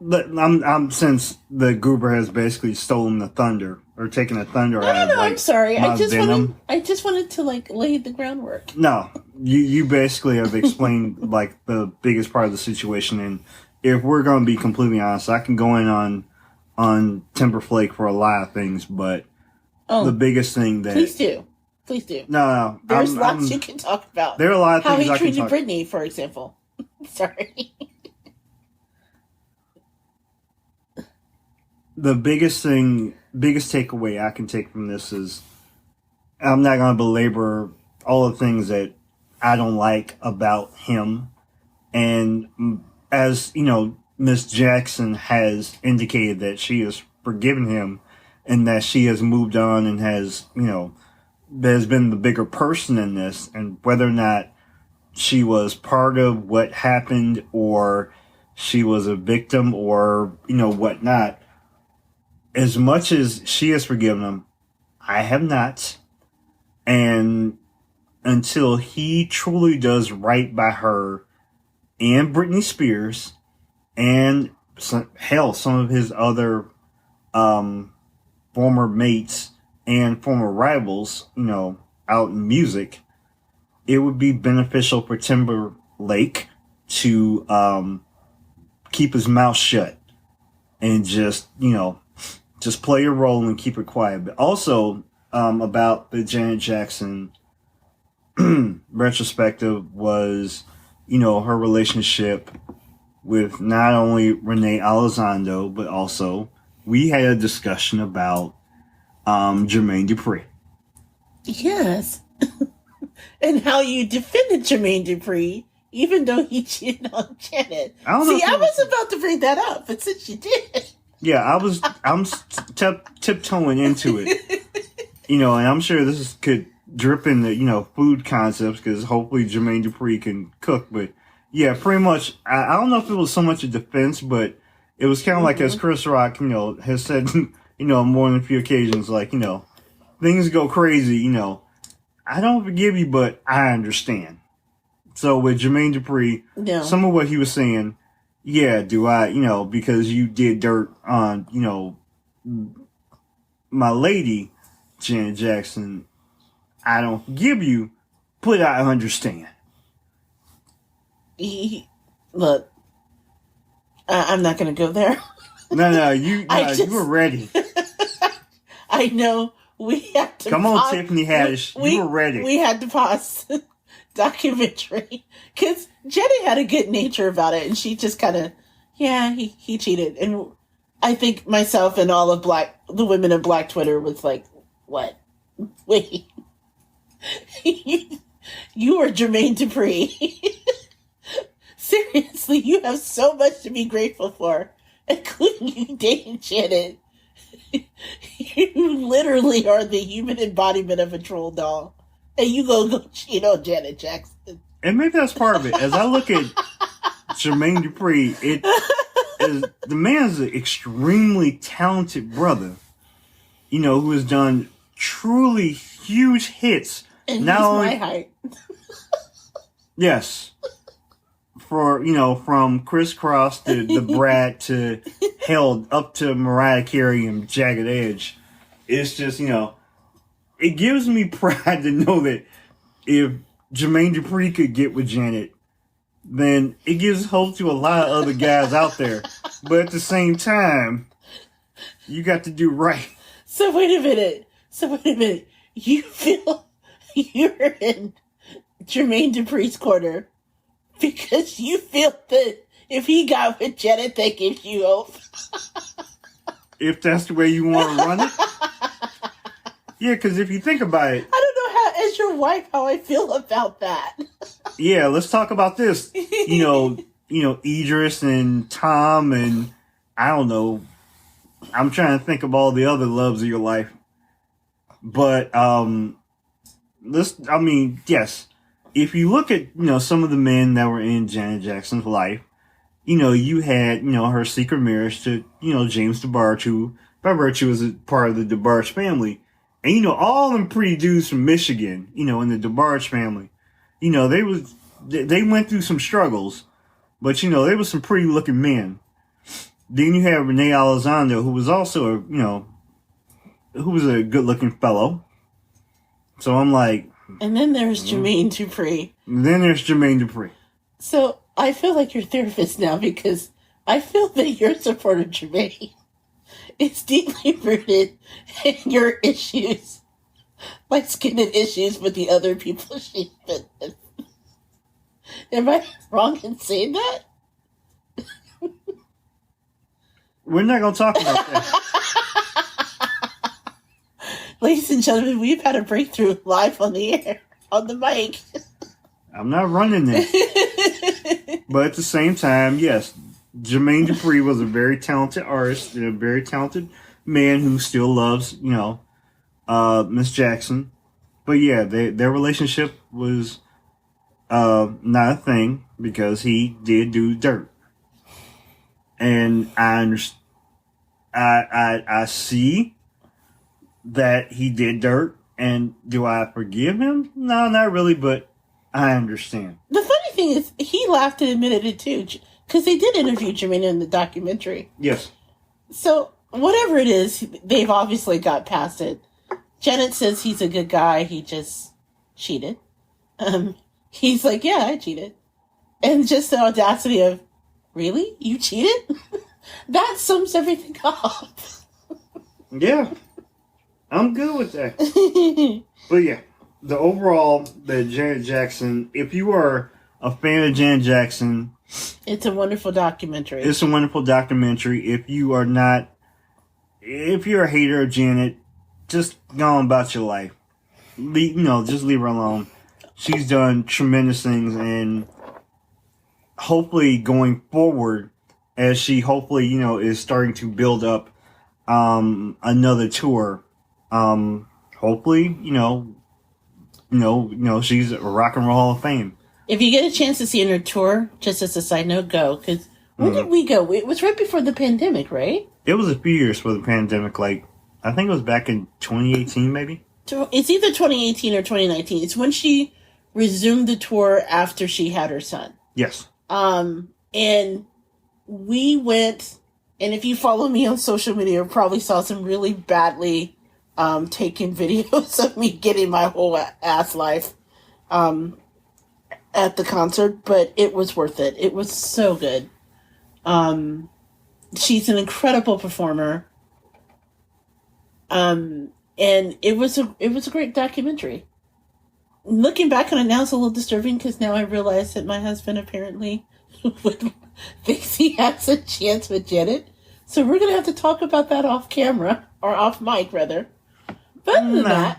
I'm since the Goober has basically stolen the thunder or taken the thunder out of, like, I'm sorry. I just venom. wanted to lay the groundwork. No, you basically have explained like the biggest part of the situation. And if we're going to be completely honest, I can go in on Timberflake for a lot of things, but the biggest thing that please do. No, there's lots you can talk about. There are a lot of how things he I can treated talk. Britney, for example. Sorry. The biggest takeaway I can take from this is I'm not going to belabor all the things that I don't like about him And as, Miss Jackson has indicated that she has forgiven him and that she has moved on and has been the bigger person in this, and whether or not she was part of what happened or she was a victim or, whatnot. As much as she has forgiven him, I have not. And until he truly does right by her and Britney Spears and some of his other former mates and former rivals, out in music, it would be beneficial for Timberlake to keep his mouth shut and just play a role and keep it quiet. But also about the Janet Jackson retrospective was, her relationship with not only Renee Elizondo, but also we had a discussion about Jermaine Dupri. Yes. And how you defended Jermaine Dupri, even though he cheated on Janet. I was about to bring that up, but since you did. Yeah, I'm tiptoeing into it. And I'm sure this could drip into, food concepts, because hopefully Jermaine Dupri can cook. But yeah, pretty much, I don't know if it was so much a defense, but it was kind of like, as Chris Rock, has said, on more than a few occasions, like, things go crazy, I don't forgive you, but I understand. So with Jermaine Dupri, some of what he was saying, yeah, do I, because you did dirt on, my lady, Janet Jackson, I don't forgive you, but I understand. Look, I'm not going to go there. No, you were ready. I know. We had to Come on, Tiffany Haddish. You were ready. We had to pause documentary because Jenny had a good nature about it, and she just kind of, he cheated. And I think myself and all of the women of Black Twitter was like, what? Wait. You are Jermaine Dupri. Seriously, you have so much to be grateful for, including you dating Janet. You literally are the human embodiment of a troll doll. And you go cheat on Janet Jackson. And maybe that's part of it. As I look at Jermaine Dupri, the man's an extremely talented brother, who has done truly huge hits. And he's my height. Yes. From Criss Cross to The Brat to held up to Mariah Carey and Jagged Edge. It's just, it gives me pride to know that if Jermaine Dupri could get with Janet, then it gives hope to a lot of other guys out there. But at the same time, you got to do right. So wait a minute. You feel you're in Jermaine Dupri's corner because you feel that if he got with Janet, that gives you hope. If that's the way you want to run it. Yeah, because if you think about it. I don't know how, as your wife, how I feel about that. Yeah, let's talk about this. Idris and Tom and I don't know. I'm trying to think of all the other loves of your life. But, yes. If you look at, some of the men that were in Janet Jackson's life, you had, her secret marriage to, James DeBarge, who, by virtue, was a part of the DeBarge family. And, all them pretty dudes from Michigan, in the DeBarge family, they went through some struggles, but, they were some pretty looking men. Then you have Renee Elizondo, who was also, who was a good looking fellow. So I'm like. And then there's Jermaine Dupri. So I feel like your therapist now because I feel that your support of Jermaine is deeply rooted in your issues, like skin issues with the other people she's been with. Am I wrong in saying that? We're not going to talk about that. Ladies and gentlemen, we've had a breakthrough live on the air, on the mic. I'm not running this. But at the same time, yes, Jermaine Dupri was a very talented artist and a very talented man who still loves, Miss Jackson. But yeah, their relationship was not a thing because he did do dirt. And I see that he did dirt. And do I forgive him? No, not really, but I understand. The funny thing is, he laughed and admitted it too, because they did interview Jermaine in the documentary. Yes. So, whatever it is, they've obviously got past it. Janet says he's a good guy, he just cheated. He's like, yeah, I cheated. And just the audacity of, really? You cheated? That sums everything up. Yeah. I'm good with that. But yeah, the Janet Jackson, if you are a fan of Janet Jackson, it's a wonderful documentary. It's a wonderful documentary. If you're a hater of Janet, just go on about your life. Just leave her alone. She's done tremendous things, and hopefully going forward, as she hopefully, is starting to build up another tour. Hopefully, she's a Rock and Roll Hall of Fame. If you get a chance to see her tour, just as a side note, go. Because when did we go? It was right before the pandemic, right? It was a few years for the pandemic. Like, I think it was back in 2018, maybe? It's either 2018 or 2019. It's when she resumed the tour after she had her son. Yes. And we went, and if you follow me on social media, you probably saw some really badly taking videos of me getting my whole ass life at the concert, but it was worth it. It was so good. She's an incredible performer. And it was a great documentary. Looking back on it now, it's a little disturbing because now I realize that my husband apparently thinks he has a chance with Janet. So we're going to have to talk about that off camera, or off mic rather. But other than that.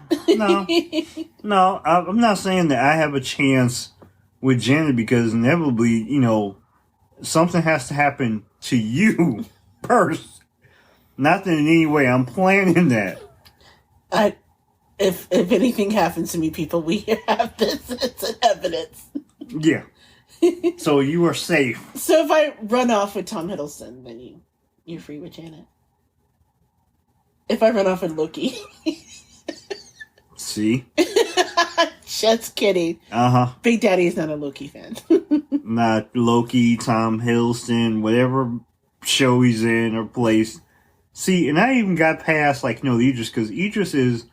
No, I'm not saying that I have a chance with Janet because inevitably, something has to happen to you first. Not that in any way I'm planning that. If anything happens to me, people, we have this as evidence. Yeah. So you are safe. So if I run off with Tom Hiddleston, then you're free with Janet. If I run off with Loki. See? Just kidding. Big Daddy is not a Loki fan. Not Loki, Tom Hiddleston, whatever show he's in or place. See, and I even got past, Idris, because Idris is,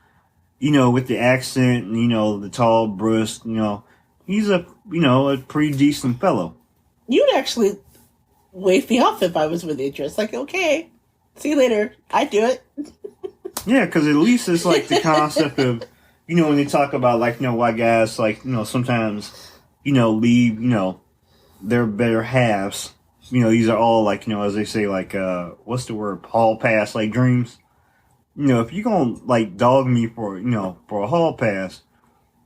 with the accent and, the tall, brusque, he's a pretty decent fellow. You'd actually wave me off if I was with Idris. Like, okay, see you later. I'd do it. Yeah, because at least it's like the concept of, when they talk about, why guys, sometimes, leave, their better halves. These are all, as they say, what's the word? Hall pass, dreams. If you're going to, dog me for a hall pass,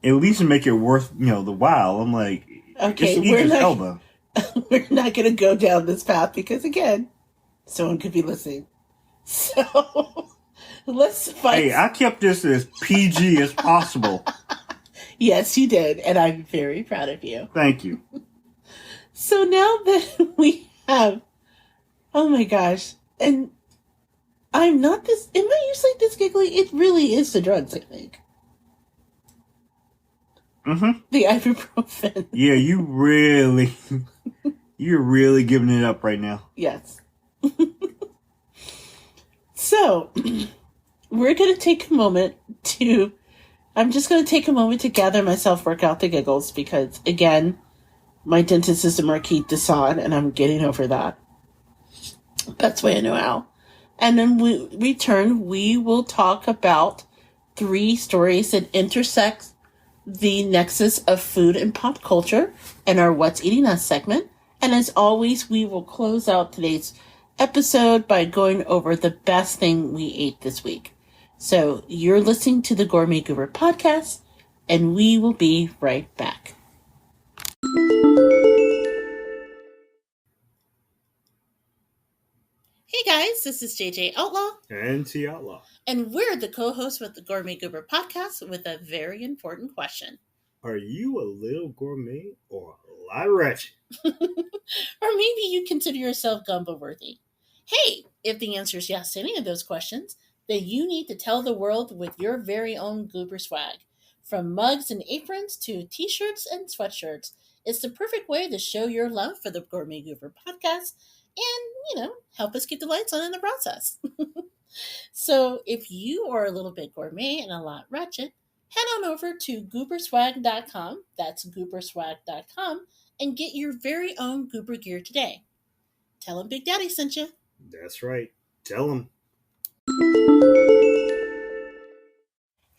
at least make it worth, the while. I'm like, okay, it's Idris Elba. We're not going to go down this path because, again, someone could be listening. So, let's fight. Hey, I kept this as PG as possible. Yes, you did, and I'm very proud of you. Thank you. So now that we have, oh my gosh, and am I usually this giggly? It really is the drugs, I think. Mm-hmm. The ibuprofen. Yeah, you're really giving it up right now. Yes. So, we're going to take a moment I'm just going to take a moment to gather myself, work out the giggles, because, again, my dentist is the Marquis de Sade, and I'm getting over that. That's why I know how. And then we return, we will talk about 3 stories that intersect the nexus of food and pop culture in our What's Eating Us segment. And as always, we will close out today's episode by going over the best thing we ate this week. So you're listening to the Gourmet Goober podcast, and we will be right back. This is JJ Outlaw. And T Outlaw. And we're the co-hosts with the Gourmet Goober podcast with a very important question. Are you a little gourmet or a lot wretched? Or maybe you consider yourself gumbo worthy. Hey, if the answer is yes to any of those questions, then you need to tell the world with your very own Goober swag. From mugs and aprons to t-shirts and sweatshirts, it's the perfect way to show your love for the Gourmet Goober podcast and, help us keep the lights on in the process. So if you are a little bit gourmet and a lot wretched, head on over to gooberswag.com, that's gooberswag.com, and get your very own Goober gear today. Tell them Big Daddy sent you. That's right. Tell them.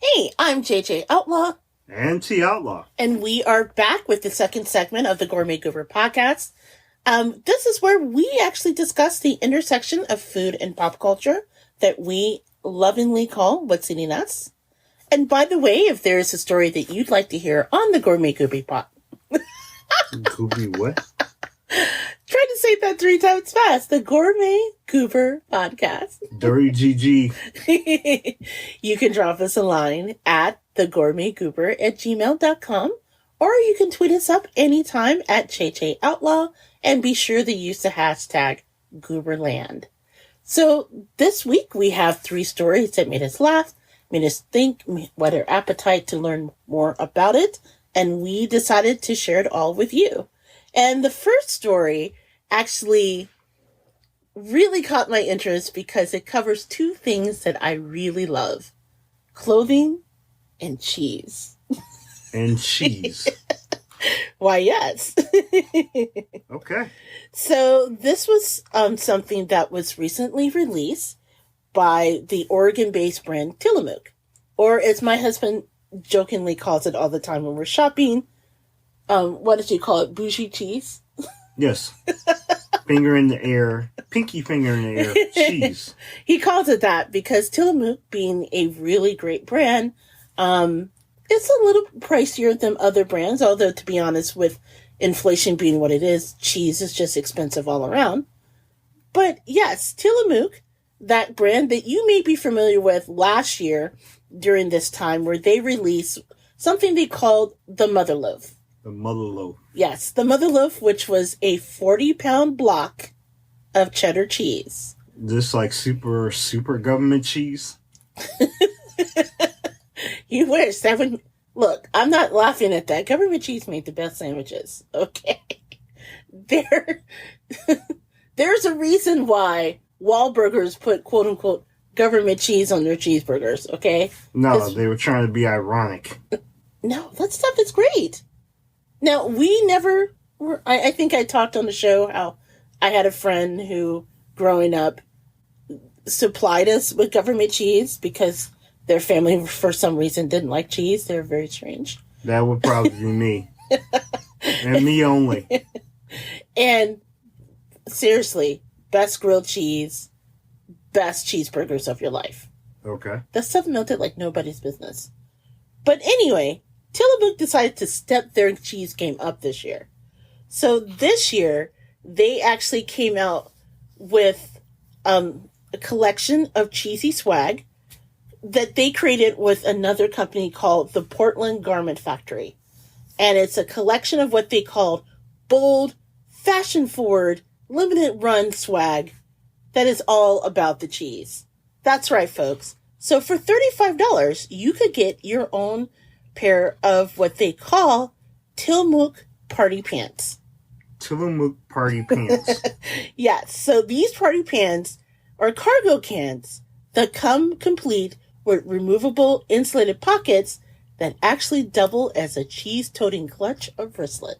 Hey, I'm JJ Outlaw. And T Outlaw. And we are back with the second segment of the Gourmet Goober podcast. This is where we actually discuss the intersection of food and pop culture that we lovingly call What's Eating Us. And by the way, if there is a story that you'd like to hear on the Gourmet Goober Gooby what? Try to say that 3 times fast. The Gourmet Goober podcast. Dirty GG. You can drop us a line at thegourmetgoober@gmail.com, or you can tweet us up anytime at JJ Outlaw, and be sure to use the hashtag Gooberland. So this week we have 3 stories that made us laugh, made us think, whet our appetite to learn more about it, and we decided to share it all with you. And the first story actually really caught my interest because it covers 2 things that I really love: clothing and cheese. And cheese. Why, yes. Okay. So this was something that was recently released by the Oregon-based brand Tillamook, or as my husband jokingly calls it all the time when we're shopping, what did you call it? Bougie cheese? Yes. Finger in the air. Pinky finger in the air. Cheese. He calls it that because Tillamook, being a really great brand, it's a little pricier than other brands, although to be honest, with inflation being what it is, cheese is just expensive all around. But yes, Tillamook, that brand that you may be familiar with last year during this time, where they released something they called the Mother Loaf. The Mother Loaf. Yes, the Mother Loaf, which was a 40-pound block of cheddar cheese. This like super government cheese? You wish that would... Look, I'm not laughing at that. Government cheese made the best sandwiches, okay? There's a reason why Wahlburgers put quote-unquote government cheese on their cheeseburgers, okay? No, they were trying to be ironic. No, that stuff is great. Now, we never were... I think I talked on the show how I had a friend who, growing up, supplied us with government cheese because their family, for some reason, didn't like cheese. They're very strange. That would probably be me. And me only. And seriously, best grilled cheese, best cheeseburgers of your life. Okay. That stuff melted like nobody's business. But anyway, Tillamook decided to step their cheese game up this year. So this year, they actually came out with a collection of cheesy swag that they created with another company called the Portland Garment Factory. And it's a collection of what they called bold, fashion-forward, limited-run swag that is all about the cheese. That's right, folks. So for $35, you could get your own pair of what they call Tillamook party pants. Tillamook party pants. Yes, so these party pants are cargo cans that come complete with removable insulated pockets that actually double as a cheese-toting clutch or wristlet.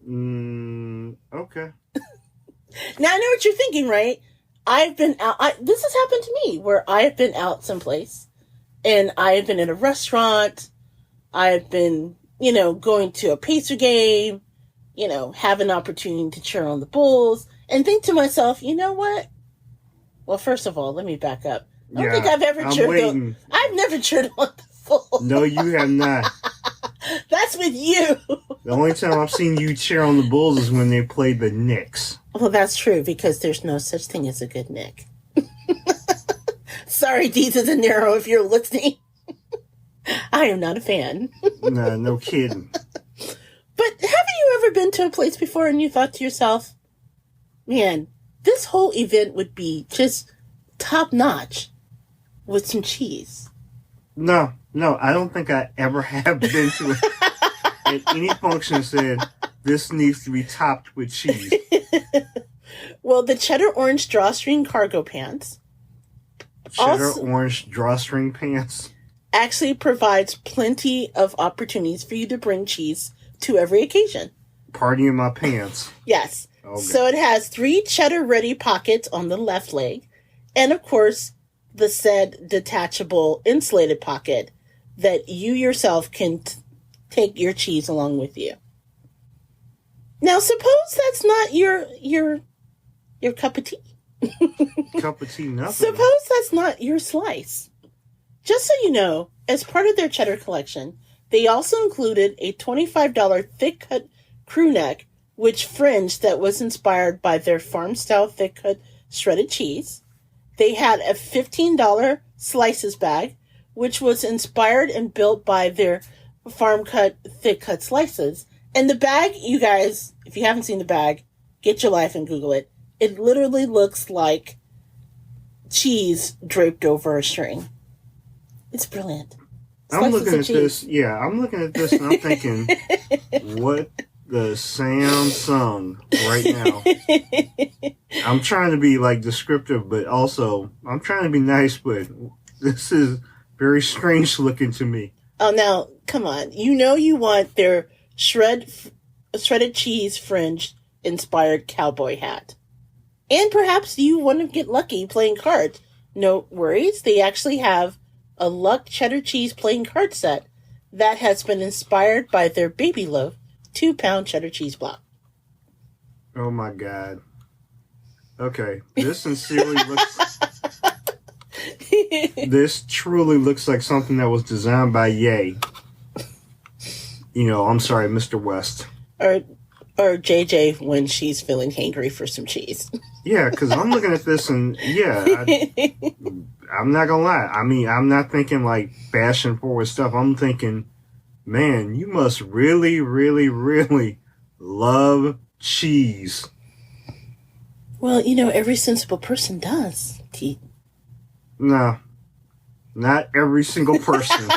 Okay. Now, I know what you're thinking, right? I've been out... this has happened to me, where I've been out someplace, and I've been in a restaurant, I've been, going to a Pacer game, have an opportunity to cheer on the Bulls, and think to myself, you know what? Well, first of all, let me back up. I don't think I've ever cheered on... I've never cheered on the Bulls. No, you have not. That's with you. The only time I've seen you cheer on the Bulls is when they played the Knicks. Well, that's true, because there's no such thing as a good Knick. Sorry, Deez and Nero, if you're listening. I am not a fan. Nah, no kidding. But haven't you ever been to a place before and you thought to yourself, man, this whole event would be just top notch with some cheese? No, I don't think I ever have been to it at any function said this needs to be topped with cheese. Well, the cheddar orange drawstring cargo pants Orange drawstring pants actually provides plenty of opportunities for you to bring cheese to every occasion. Party in my pants. Yes. Okay. So it has 3 cheddar-ready pockets on the left leg, and of course, the said detachable insulated pocket that you yourself can take your cheese along with you. Now, suppose that's not your cup of tea. Cup of tea, nothing. Suppose that's not your slice. Just so you know, as part of their cheddar collection, they also included a $25 thick-cut crew neck, which fringed that was inspired by their farm-style thick-cut shredded cheese. They had a $15 slices bag, which was inspired and built by their farm-cut thick-cut slices. And the bag, you guys, if you haven't seen the bag, get your life and Google it. It literally looks like cheese draped over a string. It's brilliant. I'm looking at this. Yeah, I'm looking at this and I'm thinking, what the Samsung right now. I'm trying to be like descriptive, but also I'm trying to be nice, but this is very strange looking to me. Oh, now, come on. You know you want their shredded cheese fringe inspired cowboy hat. And perhaps you want to get lucky playing cards. No worries. They actually have a Luck cheddar cheese playing card set that has been inspired by their Baby Loaf 2-pound cheddar cheese block. Oh my God. Okay. This sincerely looks... This truly looks like something that was designed by Ye. You know, I'm sorry, Mr. West. Or JJ when she's feeling hangry for some cheese. Yeah, because I'm looking at this and, yeah, I'm not going to lie. I mean, I'm not thinking like fashion forward stuff. I'm thinking, man, you must really, really, really love cheese. Well, you know, every sensible person does, T. No, not every single person.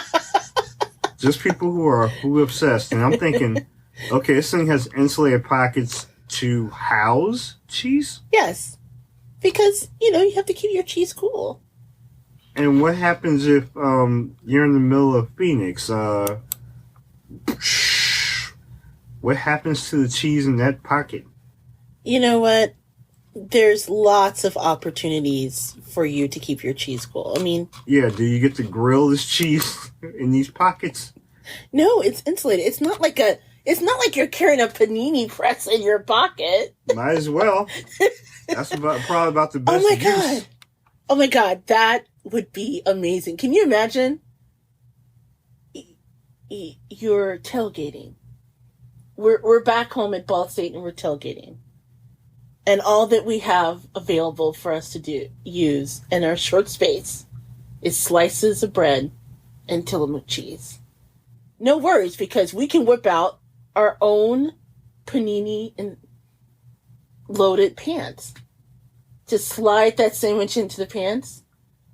Just people who are obsessed. And I'm thinking, okay, this thing has insulated pockets to house cheese? Yes. Because, you know, you have to keep your cheese cool. And what happens if you're in the middle of Phoenix? What happens to the cheese in that pocket? You know what? There's lots of opportunities for you to keep your cheese cool. I mean... Yeah, do you get to grill this cheese in these pockets? No, it's insulated. It's not like you're carrying a panini press in your pocket. Might as well. That's probably about the best. Oh my God. Oh my God. That would be amazing. Can you imagine? You're tailgating. We're back home at Ball State and we're tailgating. And all that we have available for us to use in our short space is slices of bread and Tillamook cheese. No worries, because we can whip out our own panini and loaded pans. Just slide that sandwich into the pans.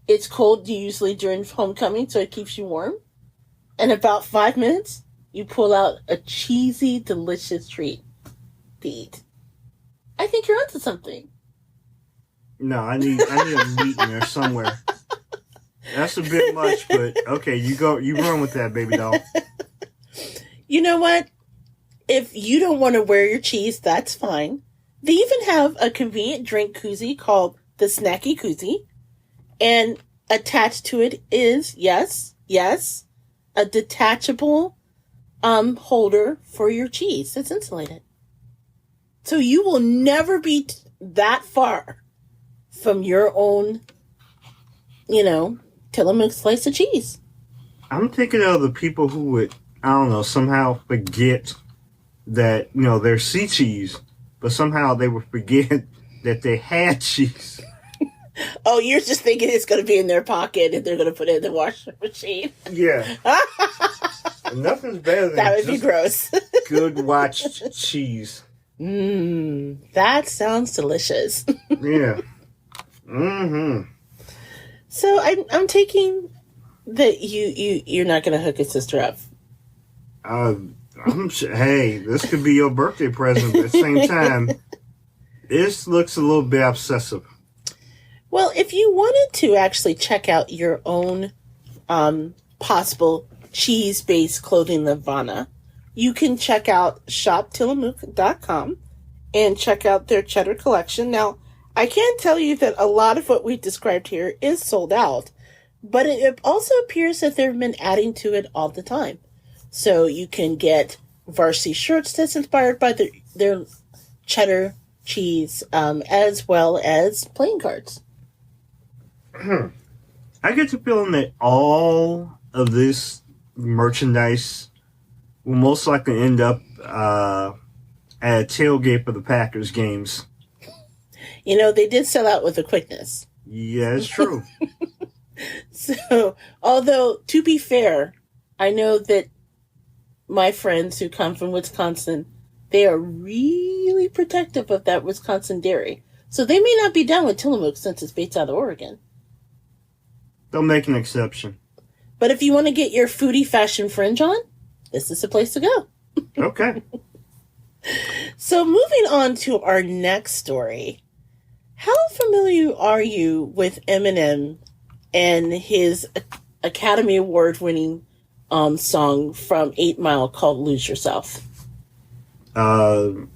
It's cold usually during homecoming, so it keeps you warm. In about 5 minutes, you pull out a cheesy, delicious treat to eat. I think you're onto something. No, I need a meat in there somewhere. That's a bit much, but okay, you run with that, baby doll. You know what? If you don't want to wear your cheese, that's fine. They even have a convenient drink koozie called the Snacky Koozie. And attached to it is, yes, a detachable holder for your cheese that's insulated. So you will never be that far from your own, Tillamook slice of cheese. I'm thinking of the people who would, I don't know, somehow forget that, they're sea cheese, but somehow they would forget that they had cheese. Oh, you're just thinking it's going to be in their pocket and they're going to put it in the washing machine. Yeah. Nothing's better than That would be gross. good watched cheese. That sounds delicious. Yeah. Mm-hmm. So I'm taking that you're not going to hook a sister up. Hey, this could be your birthday present. At the same time, this looks a little bit obsessive. Well, if you wanted to actually check out your own possible cheese-based clothing Nirvana, you can check out shoptillamook.com and check out their cheddar collection. Now, I can tell you that a lot of what we described here is sold out, but it also appears that they've been adding to it all the time. So you can get varsity shirts that's inspired by their cheddar cheese, as well as playing cards. I get the feeling that all of this merchandise will most likely end up at a tailgate for the Packers games. You know, they did sell out with a quickness. Yeah, it's true. So, although, to be fair, I know that my friends who come from Wisconsin, they are really protective of that Wisconsin dairy. So they may not be down with Tillamook since it's based out of Oregon. They'll make an exception. But if you want to get your foodie fashion fringe on, this is the place to go. Okay. So moving on to our next story. How familiar are you with Eminem and his Academy Award winning song from 8 Mile called Lose Yourself? I'm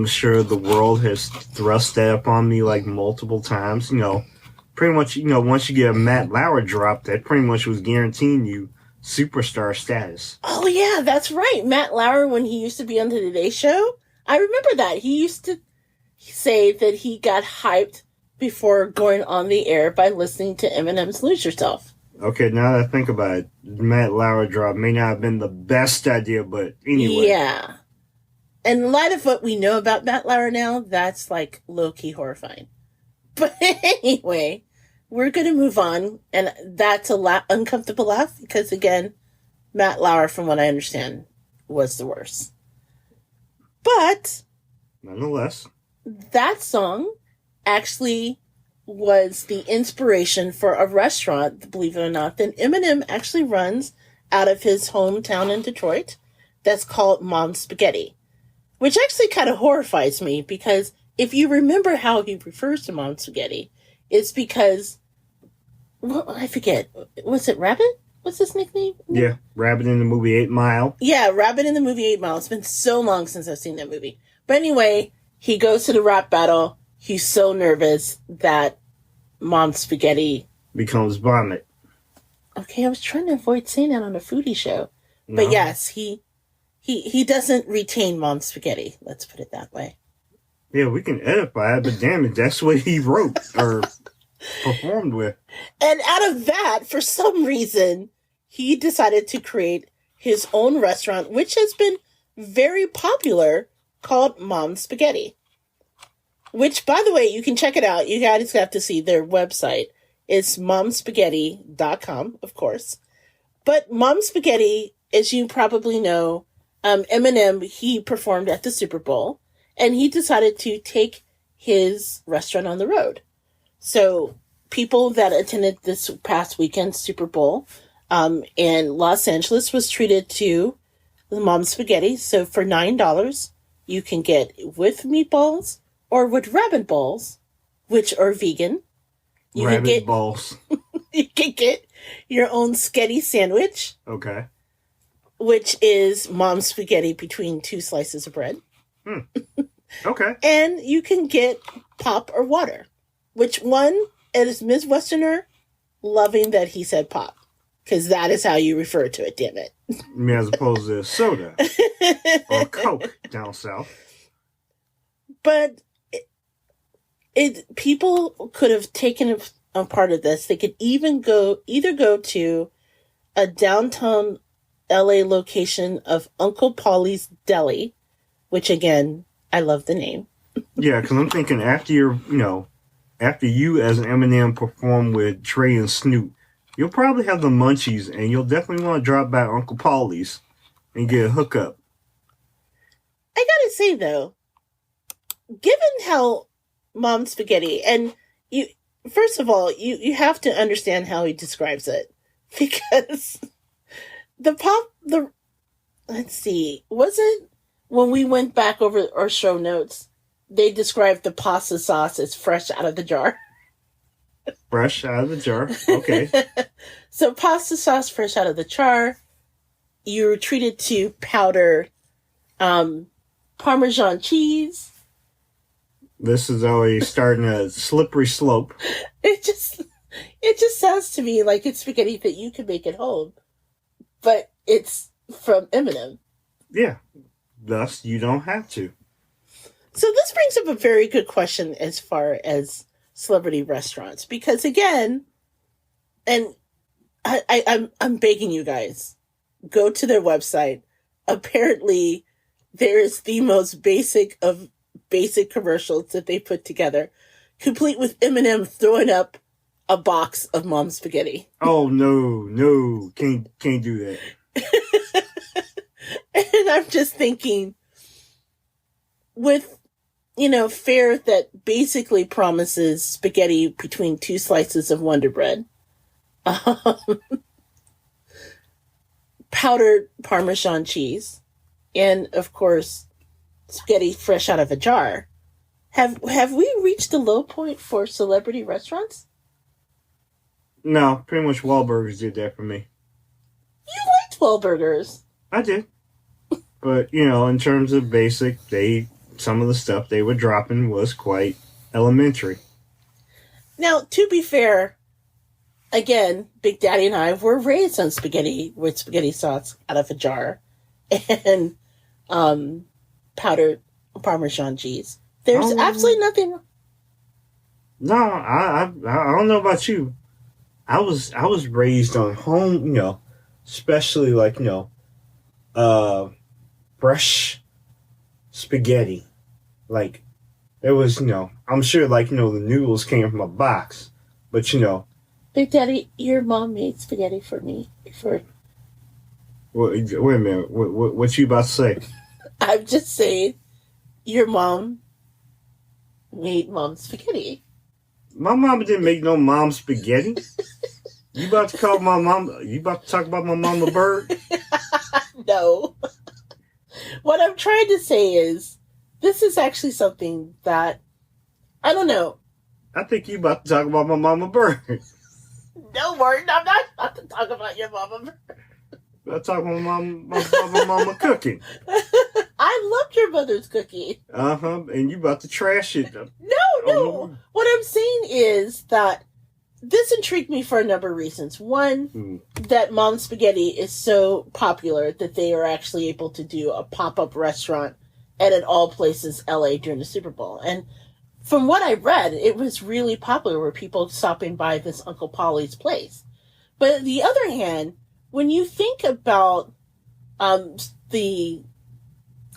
sure the world has thrust that upon me like multiple times. You know, pretty much, once you get a Matt Lauer drop, that pretty much was guaranteeing you superstar status. Oh, yeah, that's right. Matt Lauer, when he used to be on the Today Show, I remember that. He used to say that he got hyped before going on the air by listening to Eminem's Lose Yourself. Okay, now that I think about it, Matt Lauer drop may not have been the best idea, but anyway. Yeah. In light of what we know about Matt Lauer now, that's like low-key horrifying. But anyway, we're going to move on, and that's a uncomfortable laugh because, again, Matt Lauer, from what I understand, was the worst. But nonetheless, that song actually was the inspiration for a restaurant, believe it or not, that Eminem actually runs out of his hometown in Detroit that's called Mom's Spaghetti, which actually kind of horrifies me because if you remember how he refers to Mom's Spaghetti, it's because, well, I forget, was it Rabbit? What's his nickname? Yeah, Rabbit in the movie 8 Mile. Yeah, Rabbit in the movie 8 Mile. It's been so long since I've seen that movie. But anyway, he goes to the rap battle. He's so nervous that Mom's Spaghetti becomes vomit. Okay, I was trying to avoid saying that on a foodie show. No. But yes, he doesn't retain Mom's Spaghetti. Let's put it that way. Yeah, we can edify it, but damn it, that's what he wrote or performed with. And out of that, for some reason, he decided to create his own restaurant, which has been very popular, called Mom's Spaghetti. Which, by the way, you can check it out. You guys have to see their website. It's momspaghetti.com, of course. But Mom's Spaghetti, as you probably know, Eminem, he performed at the Super Bowl, and he decided to take his restaurant on the road. So people that attended this past weekend's Super Bowl in Los Angeles was treated to the Mom's Spaghetti. So for $9, you can get with meatballs or with rabbit balls, which are vegan. Rabbit balls. You can get your own sketty sandwich. Okay. Which is Mom's Spaghetti between 2 slices of bread. Okay. And you can get pop or water. Which one is Midwesterner loving that he said pop. Because that is how you refer to it, damn it. As opposed to soda or Coke down south. But people could have taken a part of this. They could even either go to a downtown LA location of Uncle Paulie's Deli, which again, I love the name. Yeah, because I'm thinking after you're, after you as an Eminem perform with Trey and Snoop, you'll probably have the munchies, and you'll definitely want to drop by Uncle Paulie's and get a hookup. I gotta say though, given how Mom Spaghetti, and you, first of all, you have to understand how he describes it, because let's see, was it when we went back over our show notes, they described the pasta sauce as fresh out of the jar. Fresh out of the jar. Okay. So pasta sauce fresh out of the jar. You're treated to powder Parmesan cheese. This is already starting a slippery slope. It just sounds to me like it's spaghetti that you can make at home, but it's from Eminem. Yeah. Thus, you don't have to. So this brings up a very good question as far as celebrity restaurants, because again, and I'm begging you guys, go to their website. Apparently, there's the most basic of basic commercials that they put together, complete with Eminem throwing up a box of Mom Spaghetti. Oh no, can't do that. And I'm just thinking, with fare that basically promises spaghetti between two slices of Wonder Bread, powdered Parmesan cheese, and of course, spaghetti fresh out of a jar. Have we reached the low point for celebrity restaurants? No, pretty much Wahlburgers did that for me. You liked Wahlburgers. I did. But, in terms of basic, some of the stuff they were dropping was quite elementary. Now, to be fair, again, Big Daddy and I were raised on spaghetti with spaghetti sauce out of a jar and powdered Parmesan cheese. There's absolutely nothing. No, I don't know about you. I was raised on home, especially like fresh spaghetti. Like, there was, I'm sure, like, the noodles came from a box. But, Big Daddy, your mom made spaghetti for me. Wait a minute. What you about to say? I'm just saying, your mom made Mom spaghetti. My mama didn't make no mom spaghetti. You about to call my mom, you about to talk about my mama bird? No. What I'm trying to say is, this is actually something that, I don't know. I think you about to talk about my mama bird. No, Martin, I'm not about to talk about your mama bird. I'm talking about my mama cooking. I loved your mother's cooking. And you about to trash it. No. What I'm saying is that this intrigued me for a number of reasons. One, that Mom Spaghetti is so popular that they are actually able to do a pop-up restaurant at all places LA during the Super Bowl. And from what I read, it was really popular where people stopping by this Uncle Polly's place. But on the other hand, when you think about the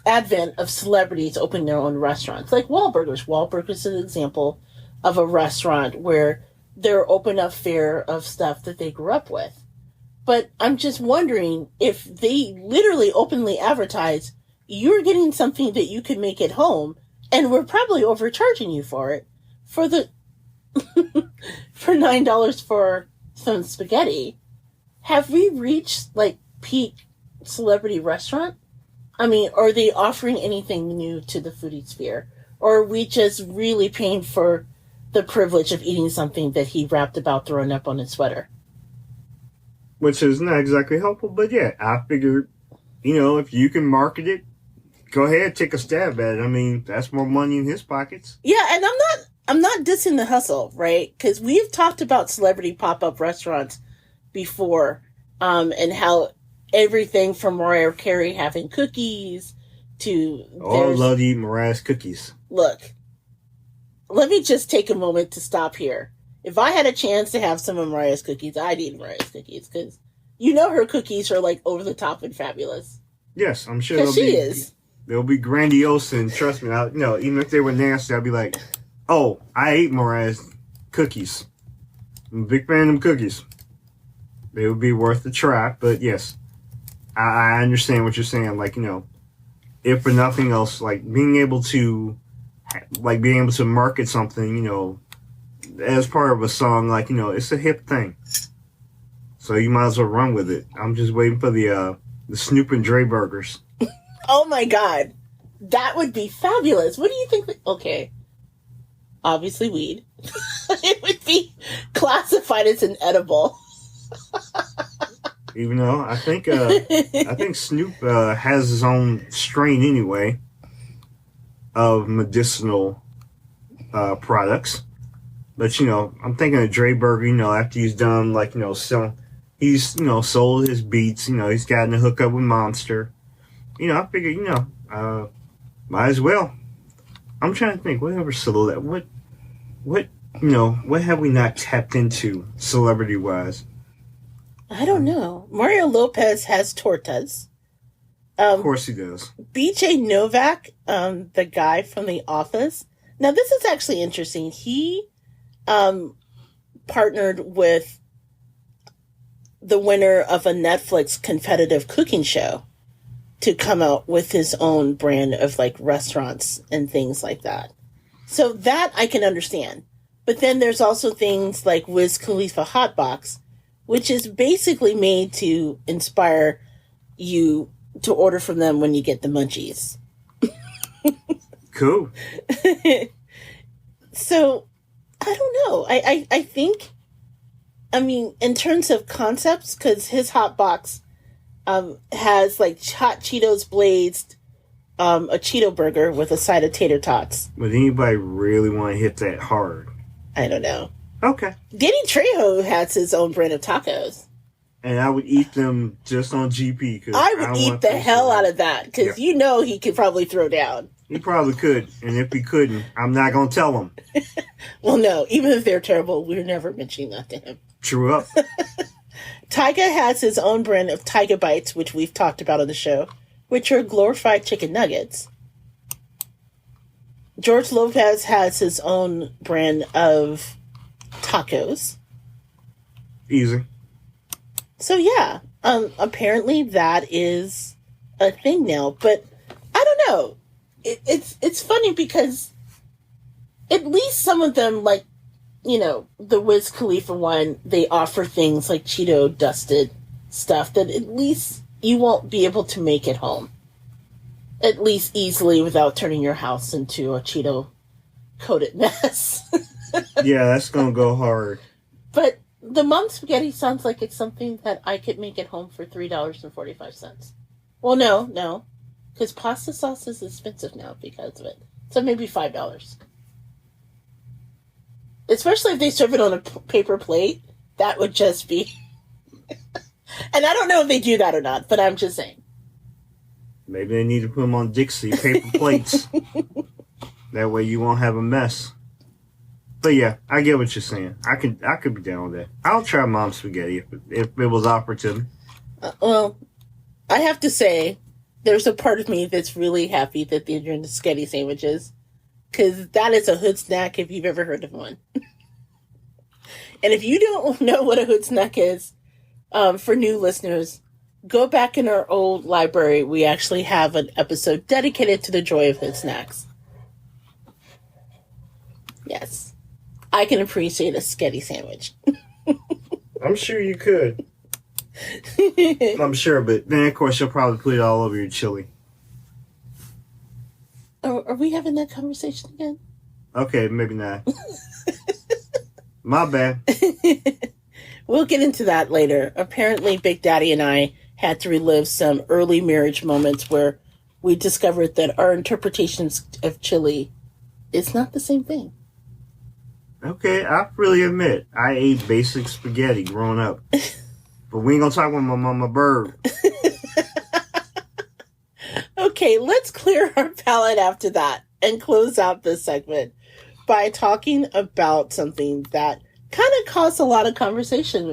advent of celebrities opening their own restaurants, like Wahlburgers is an example of a restaurant where they're open up fare of stuff that they grew up with. But I'm just wondering if they literally openly advertise, you're getting something that you could make at home, and we're probably overcharging you for it, for $9 for some spaghetti. Have we reached like peak celebrity restaurant? I mean, are they offering anything new to the foodie sphere? Or are we just really paying for the privilege of eating something that he rapped about throwing up on his sweater? Which is not exactly helpful, but yeah, I figured, if you can market it, go ahead, take a stab at it. I mean, that's more money in his pockets. Yeah, and I'm not dissing the hustle, right? Because we've talked about celebrity pop-up restaurants before, and how everything from Mariah Carey having cookies to... Oh, I love to eat Mariah's cookies. Look, let me just take a moment to stop here. If I had a chance to have some of Mariah's cookies, I'd eat Mariah's cookies, because her cookies are like over the top and fabulous. Yes, I'm sure Because she is. They'll be grandiose, and trust me, even if they were nasty, I'd be like, Oh, I ate Mariah's cookies. I'm a big fan of them cookies. They would be worth a try, but yes, I understand what you're saying. Like, if for nothing else, like being able to market something, as part of a song, like, it's a hip thing. So you might as well run with it. I'm just waiting for the Snoop and Dre burgers. Oh my God. That would be fabulous. What do you think? Okay. Obviously weed. It would be classified as an edible. Even though I think Snoop has his own strain anyway of medicinal products. But I'm thinking of Dre Burger. After he's done selling, he's sold his beats. He's gotten a hookup with Monster. I figured might as well. I'm trying to think whatever celebrity, what have we not tapped into celebrity wise? I don't know. Mario Lopez has tortas. Of course he does. BJ Novak, the guy from The Office. Now this is actually interesting. He partnered with the winner of a Netflix competitive cooking show to come out with his own brand of restaurants and things like that. So that I can understand. But then there's also things like Wiz Khalifa Hotbox, which is basically made to inspire you to order from them when you get the munchies. Cool. So, I don't know. I think, in terms of concepts, because his hot box has hot Cheetos blazed, a Cheeto burger with a side of tater tots. Would anybody really want to hit that hard? I don't know. Okay. Danny Trejo has his own brand of tacos. And I would eat them just on GP. Cause I would eat the hell out of that, because he could probably throw down. He probably could, and if he couldn't, I'm not going to tell him. Well, no, even if they're terrible, we're never mentioning that to him. True up. Tyga has his own brand of Tyga Bites, which we've talked about on the show, which are glorified chicken nuggets. George Lopez has his own brand of tacos. Easy. So yeah, apparently that is a thing now, but I don't know. It's funny because at least some of them, the Wiz Khalifa one, they offer things like Cheeto dusted stuff that at least you won't be able to make at home. At least easily without turning your house into a Cheeto coated mess. Yeah, that's gonna go hard. But the mom spaghetti sounds like it's something that I could make at home for $3.45. Well, no. Because pasta sauce is expensive now because of it. So maybe $5. Especially if they serve it on a paper plate. That would just be... And I don't know if they do that or not, but I'm just saying. Maybe they need to put them on Dixie paper plates. That way you won't have a mess. But yeah, I get what you're saying. I could be down with that. I'll try mom's spaghetti if it was offered to me. Well, I have to say, there's a part of me that's really happy that they're doing the spaghetti sandwiches. Because that is a hood snack if you've ever heard of one. And if you don't know what a hood snack is, for new listeners, go back in our old library. We actually have an episode dedicated to the joy of hood snacks. Yes. I can appreciate a spaghetti sandwich. I'm sure you could. I'm sure, but then of course you'll probably put it all over your chili. Are we having that conversation again? Okay, maybe not. My bad. We'll get into that later. Apparently, Big Daddy and I had to relive some early marriage moments where we discovered that our interpretations of chili is not the same thing. Okay, I freely admit, I ate basic spaghetti growing up. But we ain't gonna talk about my mama bird. Okay, let's clear our palate after that and close out this segment by talking about something that kind of caused a lot of conversation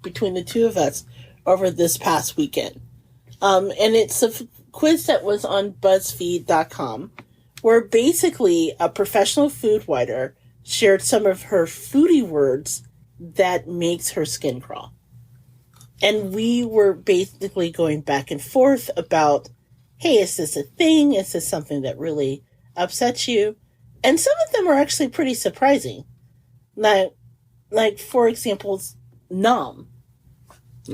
between the two of us over this past weekend. And it's a quiz that was on BuzzFeed.com where basically a professional food writer shared some of her foodie words that makes her skin crawl. And we were basically going back and forth about, hey, is this a thing? Is this something that really upsets you? And some of them are actually pretty surprising. Like for example, nom.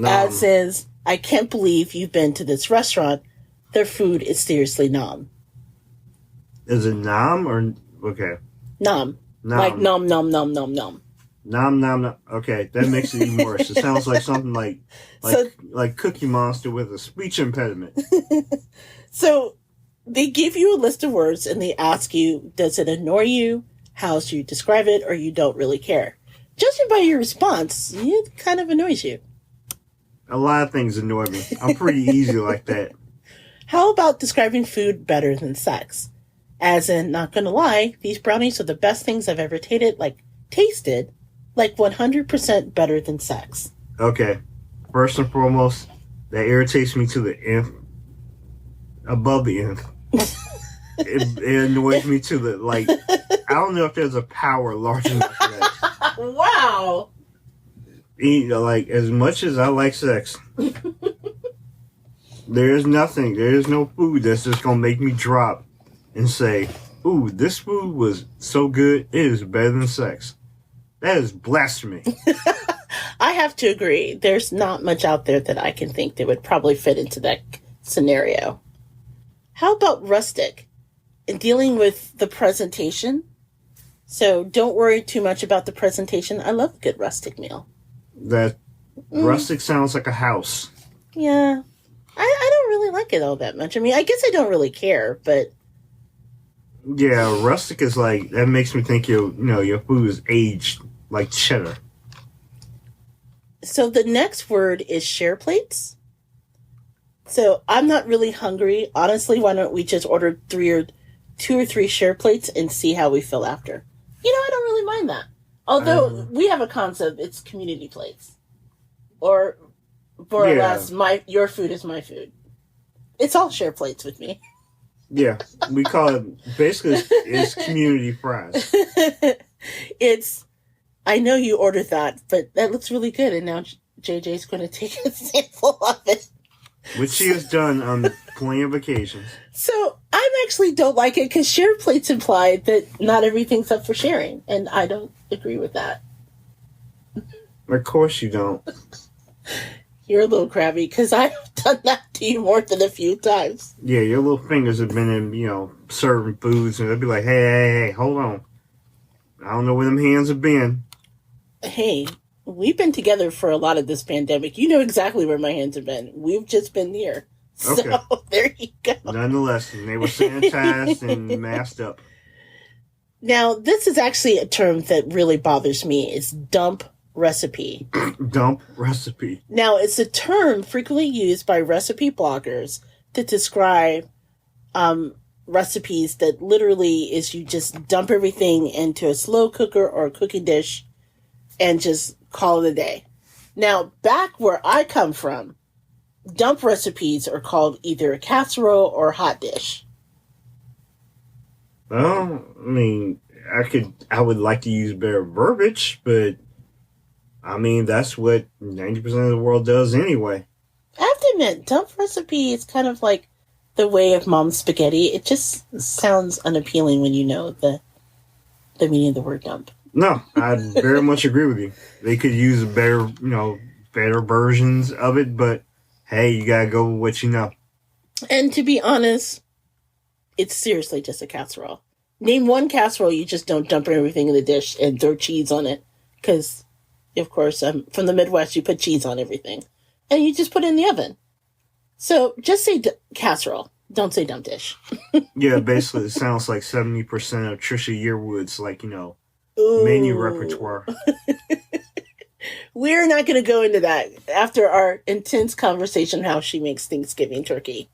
As is, I can't believe you've been to this restaurant. Their food is seriously nom. Is it nom or okay? Nom. Like nom nom nom nom nom. Nom nom nom. Okay, that makes it even worse. It sounds like something like Cookie Monster with a speech impediment. So they give you a list of words and they ask you, does it annoy you? How should you describe it? Or you don't really care? Judging by your response, it kind of annoys you. A lot of things annoy me. I'm pretty easy like that. How about describing food better than sex? As in, not gonna lie, these brownies are the best things I've ever tasted, like 100% better than sex. Okay. First and foremost, that irritates me to the nth. Above the nth. It annoys me to the, like, I don't know if there's a power large enough for that. Wow. Like, as much as I like sex, there's no food that's just gonna make me drop and say, ooh, this food was so good, it is better than sex. That is blasphemy. I have to agree. There's not much out there that I can think that would probably fit into that scenario. How about rustic? In dealing with the presentation. So don't worry too much about the presentation. I love a good rustic meal. That rustic sounds like a house. Yeah. I don't really like it all that much. I mean, I guess I don't really care, but... Yeah, rustic is like, that makes me think your food is aged like cheddar. So the next word is share plates. So I'm not really hungry. Honestly, why don't we just order 2 or 3 share plates and see how we feel after? I don't really mind that. Although we have a concept, it's community plates. Or more or less, your food is my food. It's all share plates with me. Yeah, we call it, basically, it's community fries. I know you ordered that, but that looks really good, and now JJ's going to take a sample of it. Which she has done on plenty of occasions. So, I actually don't like it, because share plates imply that not everything's up for sharing, and I don't agree with that. Of course you don't. You're a little crabby, because I've done that to you more than a few times. Yeah, your little fingers have been in, serving foods, and they'll be like, hey, hold on. I don't know where them hands have been. Hey, we've been together for a lot of this pandemic. You know exactly where my hands have been. We've just been here. Okay. So, there you go. Nonetheless, they were sanitized and masked up. Now, this is actually a term that really bothers me. It's dump recipe. Dump recipe. Now, it's a term frequently used by recipe bloggers to describe recipes that literally is you just dump everything into a slow cooker or a cooking dish and just call it a day. Now, back where I come from, dump recipes are called either a casserole or a hot dish. Well, I mean, I would like to use better verbiage, but I mean, that's what 90% of the world does anyway. I have to admit, dump recipe is kind of like the way of mom's spaghetti. It just sounds unappealing when you know the meaning of the word dump. No, I very much agree with you. They could use better versions of it, but hey, you gotta go with what you know. And to be honest, it's seriously just a casserole. Name one casserole you just don't dump everything in the dish and throw cheese on it. Because, of course, I'm from the Midwest, you put cheese on everything. And you just put it in the oven. So just say casserole. Don't say dump dish. Yeah, basically it sounds like 70% of Trisha Yearwood's, menu repertoire. We're not going to go into that after our intense conversation how she makes Thanksgiving turkey.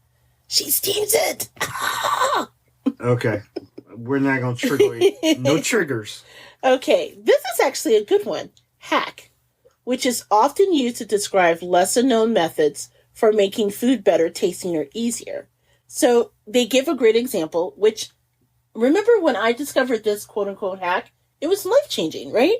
She steams it. Okay. We're not going to trigger you. No triggers. Okay. This is actually a good one. Hack, which is often used to describe lesser-known methods for making food better, tasting, or easier. So they give a great example, which remember when I discovered this quote-unquote hack? It was life-changing, right?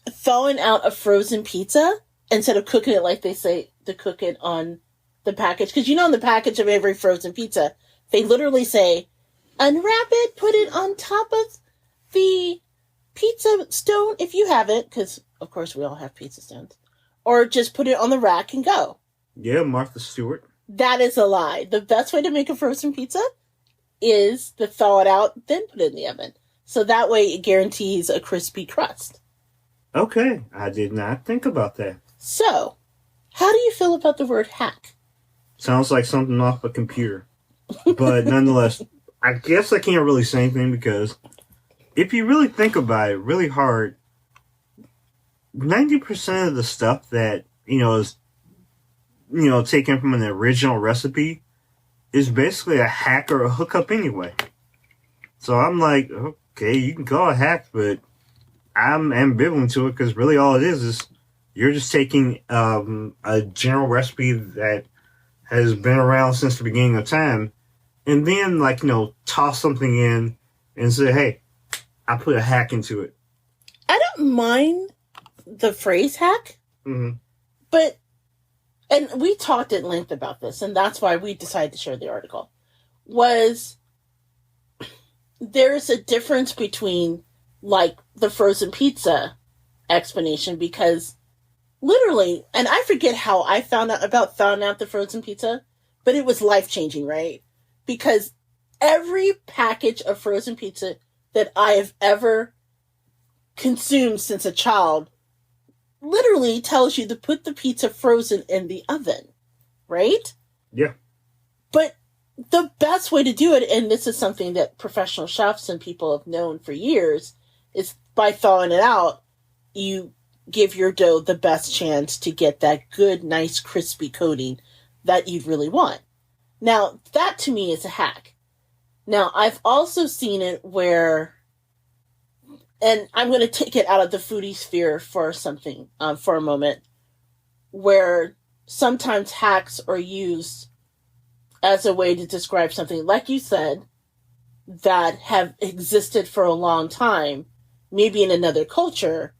Thawing out a frozen pizza instead of cooking it like they say to cook it on the package. Because on the package of every frozen pizza, they literally say, unwrap it, put it on top of the pizza stone if you have it, because of course we all have pizza stones, or just put it on the rack and go. Yeah, Martha Stewart. That is a lie. The best way to make a frozen pizza is to thaw it out, then put it in the oven. So that way it guarantees a crispy crust. Okay, I did not think about that. So, how do you feel about the word hack? Sounds like something off a computer. But nonetheless, I guess I can't really say anything because if you really think about it really hard, 90% of the stuff that, is, taken from an original recipe is basically a hack or a hookup anyway. So I'm like, okay, you can call it a hack, but I'm ambivalent to it because really all it is you're just taking a general recipe that has been around since the beginning of time and then, toss something in and say, hey, I put a hack into it. I don't mind the phrase hack, but, and we talked at length about this, and that's why we decided to share the article, was there's a difference between, the frozen pizza explanation, because literally, and I forget how I found out about thawing out the frozen pizza, but it was life-changing, right? Because every package of frozen pizza that I have ever consumed since a child literally tells you to put the pizza frozen in the oven, right? Yeah. But the best way to do it, and this is something that professional chefs and people have known for years, is by thawing it out, you give your dough the best chance to get that good, nice, crispy coating that you'd really want. Now, that to me is a hack. Now, I've also seen it where, and I'm going to take it out of the foodie sphere for something, for a moment, where sometimes hacks are used as a way to describe something, like you said, that have existed for a long time, maybe in another culture,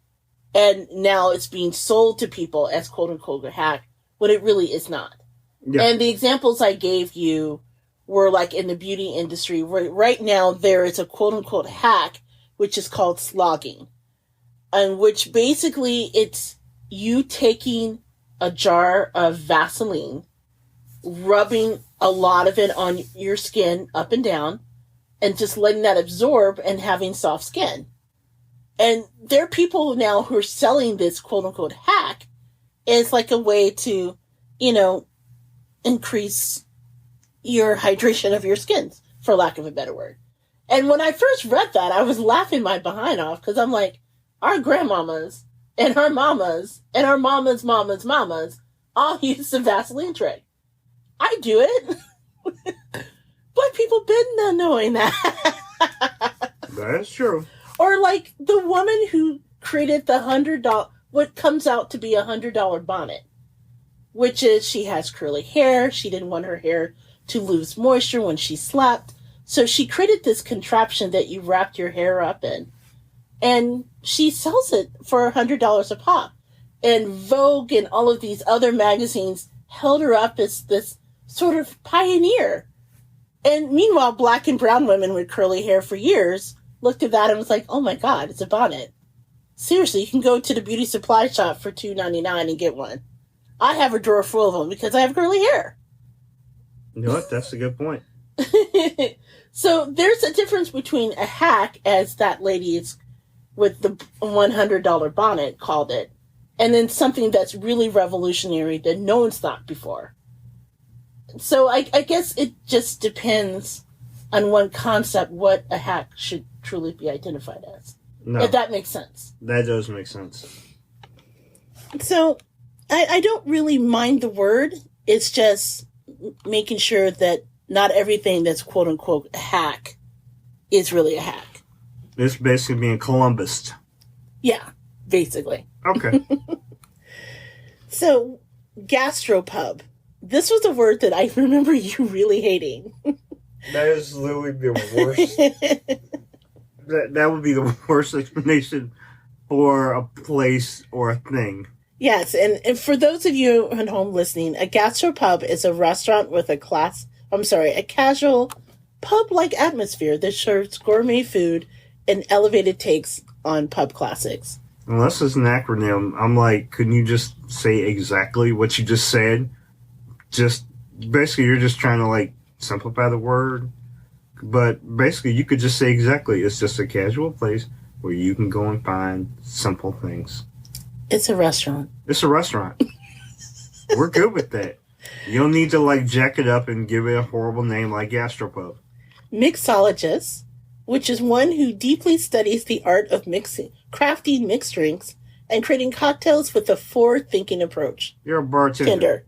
and now it's being sold to people as quote-unquote a hack, when it really is not. Yeah. And the examples I gave you were in the beauty industry, where right now there is a quote-unquote hack, which is called slogging, and which basically it's you taking a jar of Vaseline, rubbing a lot of it on your skin up and down, and just letting that absorb and having soft skin. And there are people now who are selling this quote-unquote hack as a way to, increase your hydration of your skins, for lack of a better word. And when I first read that, I was laughing my behind off, because I'm like, our grandmamas and our mamas and our mamas' mamas all use the Vaseline trick. I do it. But people been not knowing that. That's true. Or the woman who created the $100, what comes out to be $100 bonnet, which is she has curly hair. She didn't want her hair to lose moisture when she slept. So she created this contraption that you wrapped your hair up in. And she sells it for $100 a pop. And Vogue and all of these other magazines held her up as this sort of pioneer. And meanwhile, black and brown women with curly hair for years looked at that and was like, oh my God, it's a bonnet. Seriously, you can go to the beauty supply shop for $2.99 and get one. I have a drawer full of them because I have curly hair. You know what? That's a good point. So there's a difference between a hack, as that lady is with the $100 bonnet called it, and then something that's really revolutionary that no one's thought before. So I guess it just depends on one concept what a hack should truly be identified as. No, if that makes sense. That does make sense. So I don't really mind the word. It's just making sure that not everything that's quote-unquote a hack is really a hack. It's basically being Columbus. Yeah, basically. Okay. So, gastropub. This was a word that I remember you really hating. That is literally the worst. That would be the worst explanation for a place or a thing. Yes, and for those of you at home listening, a gastropub is a restaurant with a casual pub-like atmosphere that serves gourmet food and elevated takes on pub classics. Unless it's an acronym, I'm like, couldn't you just say exactly what you just said? Just basically, you're just trying to like simplify the word. But basically, you could just say exactly. It's just a casual place where you can go and find simple things. It's a restaurant. It's a restaurant. We're good with that. You don't need to like jack it up and give it a horrible name like gastropub. Mixologist, which is one who deeply studies the art of crafting mixed drinks and creating cocktails with a forward-thinking approach. You're a bartender.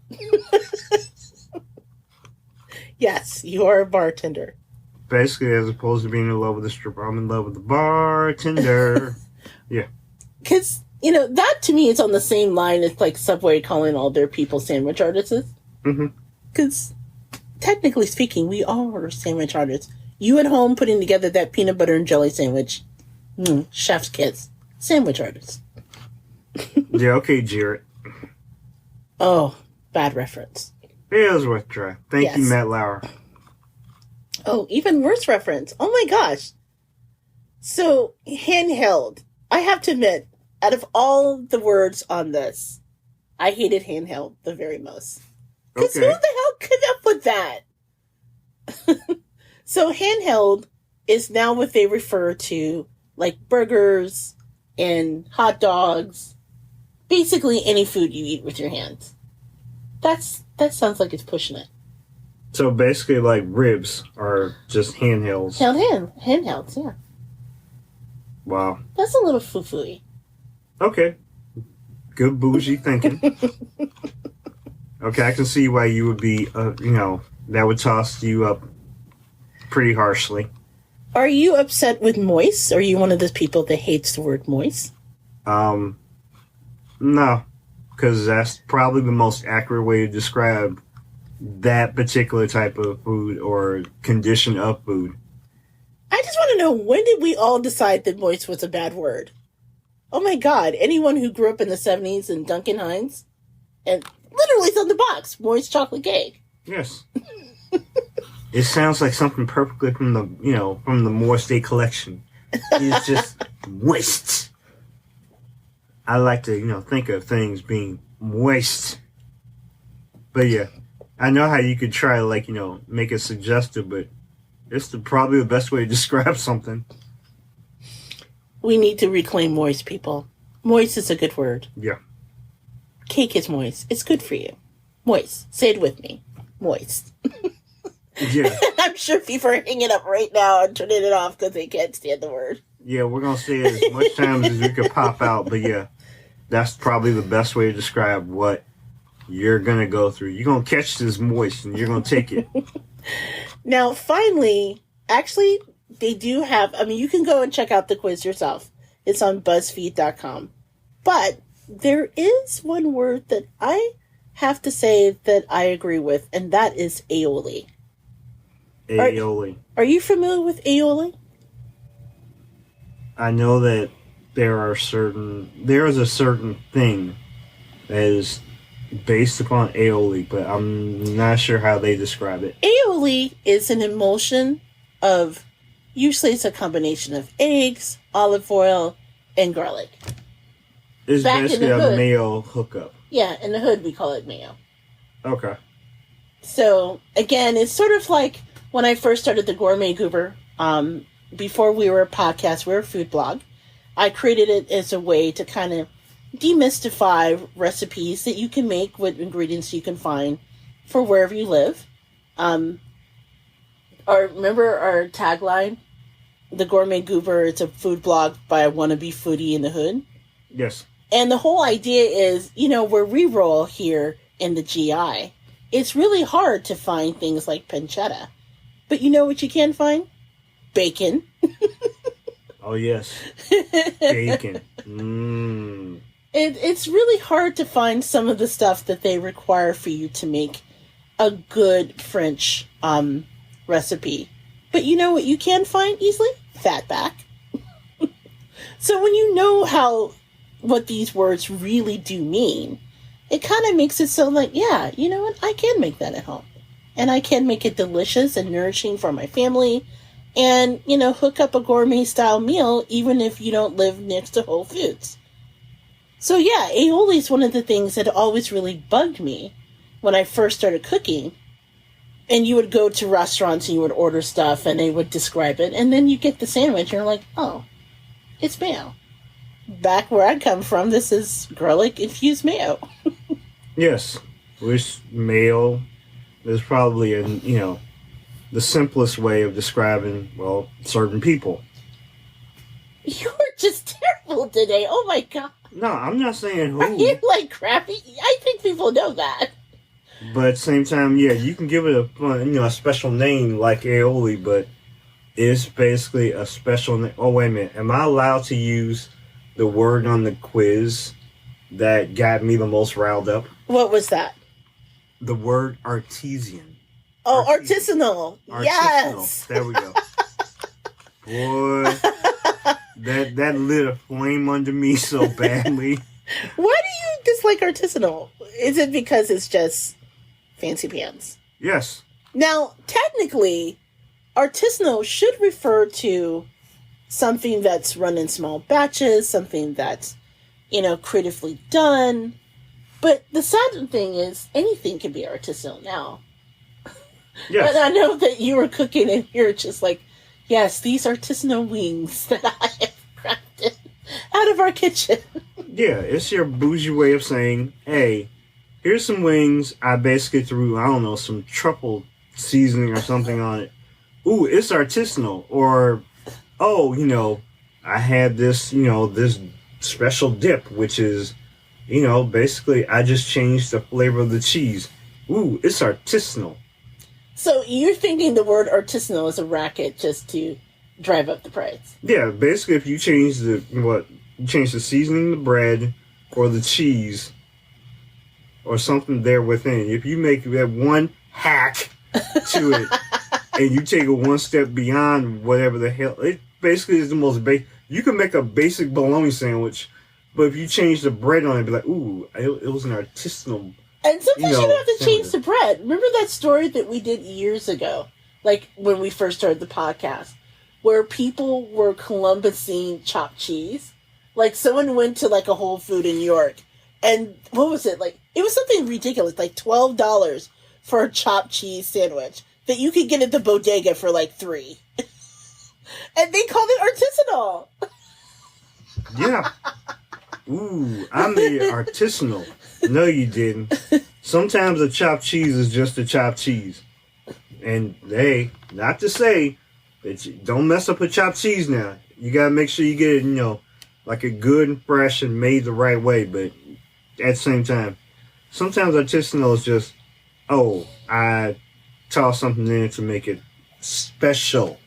Yes, you are a bartender. Basically, as opposed to being in love with the stripper, I'm in love with the bartender. Yeah. Because, that to me is on the same line as like Subway calling all their people sandwich artists. Mm-hmm. Because technically speaking, we all are sandwich artists. You at home putting together that peanut butter and jelly sandwich. Chef's kiss. Sandwich artists. Yeah, okay, Jarrett. Oh, bad reference. It was worth a try. Thank you, Matt Lauer. Oh, even worse reference. Oh my gosh. So, handheld. I have to admit, out of all the words on this, I hated handheld the very most. Because who the hell came up with that? So, handheld is now what they refer to like burgers and hot dogs. Basically any food you eat with your hands. That sounds like it's pushing it. So basically, like ribs are just handhelds. Handhelds, yeah. Wow. That's a little foo-foo-y. Okay. Good bougie thinking. Okay, I can see why you would be, that would toss you up pretty harshly. Are you upset with moist? Are you one of those people that hates the word moist? No. Because that's probably the most accurate way to describe that particular type of food or condition of food. I just want to know, when did we all decide that moist was a bad word? Oh my God, anyone who grew up in the 70s in Duncan Hines, and literally it's on the box, moist chocolate cake. Yes. It sounds like something perfectly from the Morris Day collection. It's just moist. I like to, think of things being moist. But yeah, I know how you could try to, make it suggestive, but it's probably the best way to describe something. We need to reclaim moist, people. Moist is a good word. Yeah. Cake is moist. It's good for you. Moist. Say it with me. Moist. Yeah. I'm sure people are hanging up right now and turning it off because they can't stand the word. Yeah, we're going to say it as much times as we could pop out, but yeah, that's probably the best way to describe what you're going to go through. You're going to catch this moist and you're going to take it. Now, finally, actually, they do have, you can go and check out the quiz yourself. It's on BuzzFeed.com. But there is one word that I have to say that I agree with, and that is aioli. Aioli. Are you familiar with aioli? I know that there is a certain thing that is based upon aioli, but I'm not sure how they describe it. Aioli is an emulsion of, usually it's a combination of eggs, olive oil, and garlic. It's Back basically in the hood, a mayo hookup. Yeah, in the hood we call it mayo. Okay. So, again, it's sort of like when I first started the Gourmet Goober, before we were a podcast, we were a food blog. I created it as a way to kind of demystify recipes that you can make with ingredients you can find for wherever you live. Remember our tagline? The Gourmet Goober, it's a food blog by a wannabe foodie in the hood. Yes. And the whole idea is, where we roll here in the GI, it's really hard to find things like pancetta. But you know what you can find? Bacon. Oh, yes. Bacon. Mmm. It's really hard to find some of the stuff that they require for you to make a good French recipe. But you know what you can find easily? Fatback. So when you know what these words really do mean, it kind of makes it so like, yeah, you know what? I can make that at home. And I can make it delicious and nourishing for my family. And, you know, hook up a gourmet-style meal even if you don't live next to Whole Foods. So yeah, aioli is one of the things that always really bugged me when I first started cooking. And you would go to restaurants and you would order stuff and they would describe it. And then you get the sandwich and you're like, oh, it's mayo. Back where I come from, this is garlic infused mayo. Yes, which mayo is probably, the simplest way of describing, well, certain people. You're just terrible today. Oh my God. No, I'm not saying who. Are you like crappy? I think people know that. But at the same time, yeah, you can give it a special name like aioli, but it's basically a special name. Oh, wait a minute. Am I allowed to use the word on the quiz that got me the most riled up? What was that? The word artesian. Oh, artisanal. Yes. There we go. Boy, that lit a flame under me so badly. Why do you dislike artisanal? Is it because it's just fancy pants? Yes. Now, technically, artisanal should refer to something that's run in small batches, something that's, creatively done. But the sad thing is, anything can be artisanal now. Yes. But I know that you were cooking and you're just like, yes, these artisanal wings that I have crafted out of our kitchen. Yeah, it's your bougie way of saying, hey, here's some wings. I basically threw, I don't know, some truffle seasoning or something on it. Ooh, it's artisanal. Or, I had this, this special dip, which is, basically I just changed the flavor of the cheese. Ooh, it's artisanal. So you're thinking the word artisanal is a racket just to drive up the price? Yeah, basically if you change the seasoning, the bread, or the cheese, or something there within. If you make that one hack to it, and you take it one step beyond whatever the hell, it basically is the most basic. You can make a basic bologna sandwich, but if you change the bread on it, be like, ooh, it was an artisanal. And sometimes you don't have to change sandwich. the bread. Remember that story that we did years ago, like when we first started the podcast, where people were Columbusing chopped cheese? Like someone went to like a Whole Food in New York, and what was it? Like it was something ridiculous, like $12 for a chopped cheese sandwich that you could get at the bodega for like $3. And they called it artisanal. Yeah. Ooh, I made it artisanal. No, you didn't. Sometimes a chopped cheese is just a chopped cheese. And, hey, not to say that you don't mess up a chopped cheese now. You got to make sure you get it, like a good and fresh and made the right way. But at the same time, sometimes artisanal is just, oh, I toss something in to make it special.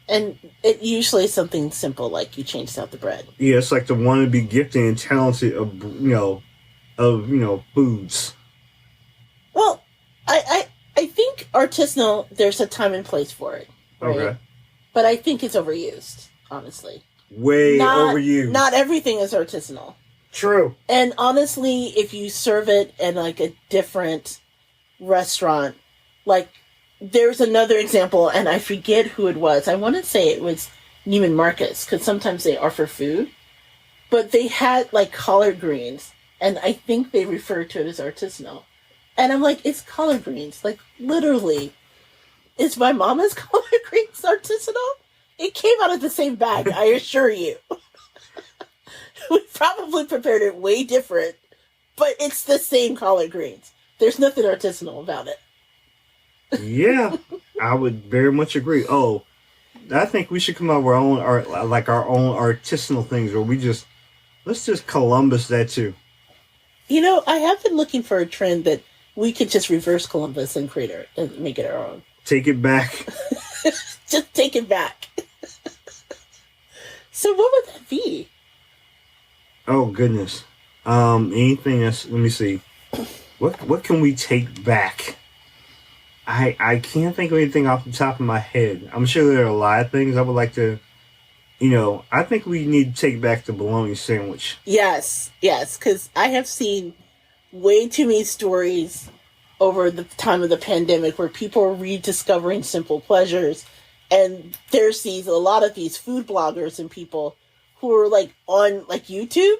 And it usually is something simple, like you changed out the bread. Yeah, it's like the wannabe gifted and talented of foods. Well, I think artisanal, there's a time and place for it. Right? Okay. But I think it's overused, honestly. Way overused. Not everything is artisanal. True. And honestly, if you serve it in like a different restaurant, like there's another example, and I forget who it was. I want to say it was Neiman Marcus, because sometimes they offer food. But they had like collard greens, and I think they referred to it as artisanal. And I'm like, it's collard greens. Like, literally, is my mama's collard greens artisanal? It came out of the same bag, I assure you. We probably prepared it way different, but it's the same collard greens. There's nothing artisanal about it. Yeah, I would very much agree. Oh, I think we should come up with our own artisanal things, where let's just Columbus that too. I have been looking for a trend that we could just reverse Columbus and create and make it our own. Take it back. Just take it back. So what would that be? Oh goodness. Anything else? Let me see. What can we take back? I can't think of anything off the top of my head. I'm sure there are a lot of things I would like to, I think we need to take back the bologna sandwich. Yes, because I have seen way too many stories over the time of the pandemic where people are rediscovering simple pleasures. And there's a lot of these food bloggers and people who are like on like YouTube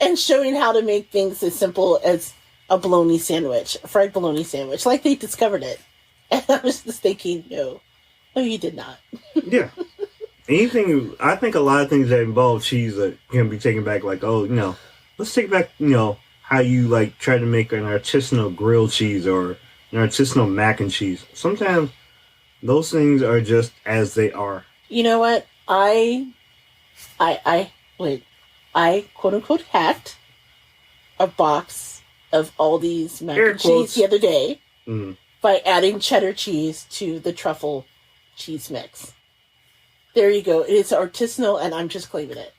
and showing how to make things as simple as a bologna sandwich, a fried bologna sandwich, like they discovered it. And I was just thinking, no, you did not. Yeah. I think a lot of things that involve cheese that can be taken back, like, let's take back, how you like try to make an artisanal grilled cheese or an artisanal mac and cheese. Sometimes those things are just as they are. You know what? I quote unquote hacked a box of Aldi's mac and cheese the other day by adding cheddar cheese to the truffle cheese mix. There you go. It is artisanal, and I'm just claiming it.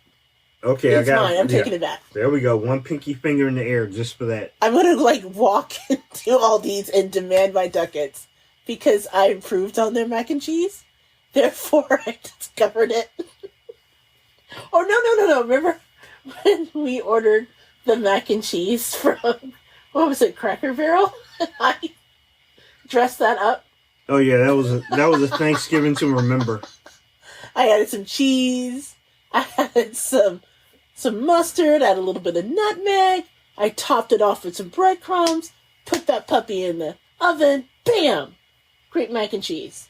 Okay, it's mine. I'm taking it back. There we go. One pinky finger in the air just for that. I'm gonna walk into Aldi's and demand my ducats because I improved on their mac and cheese. Therefore, I discovered it. Oh no! Remember when we ordered the mac and cheese from, what was it, Cracker Barrel? I dressed that up. Oh yeah, that was a Thanksgiving to remember. I added some cheese. I added some mustard. I added a little bit of nutmeg. I topped it off with some breadcrumbs. Put that puppy in the oven. Bam! Great mac and cheese.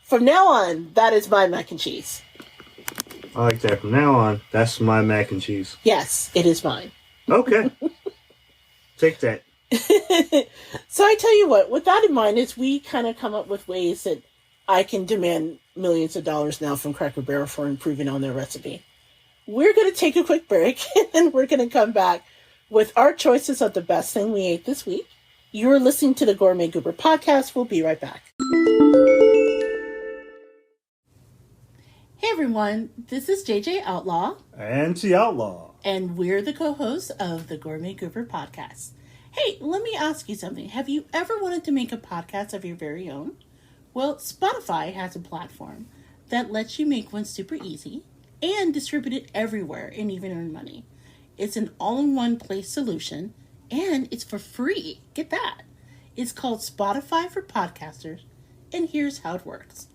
From now on, that is my mac and cheese. I like that. From now on, that's my mac and cheese. Yes, it is mine. Okay. Take that. So I tell you what, with that in mind, is we kind of come up with ways that I can demand millions of dollars now from Cracker Barrel for improving on their recipe. We're going to take a quick break, and then we're going to come back with our choices of the best thing we ate this week. You're listening to the Gourmet Goober podcast. We'll be right back. Hey everyone, this is JJ Outlaw. And T Outlaw. And we're the co-hosts of the Gourmet Goober podcast. Hey, let me ask you something. Have you ever wanted to make a podcast of your very own? Well, Spotify has a platform that lets you make one super easy and distribute it everywhere and even earn money. It's an all-in-one place solution, and it's for free. Get that. It's called Spotify for Podcasters, and here's how it works.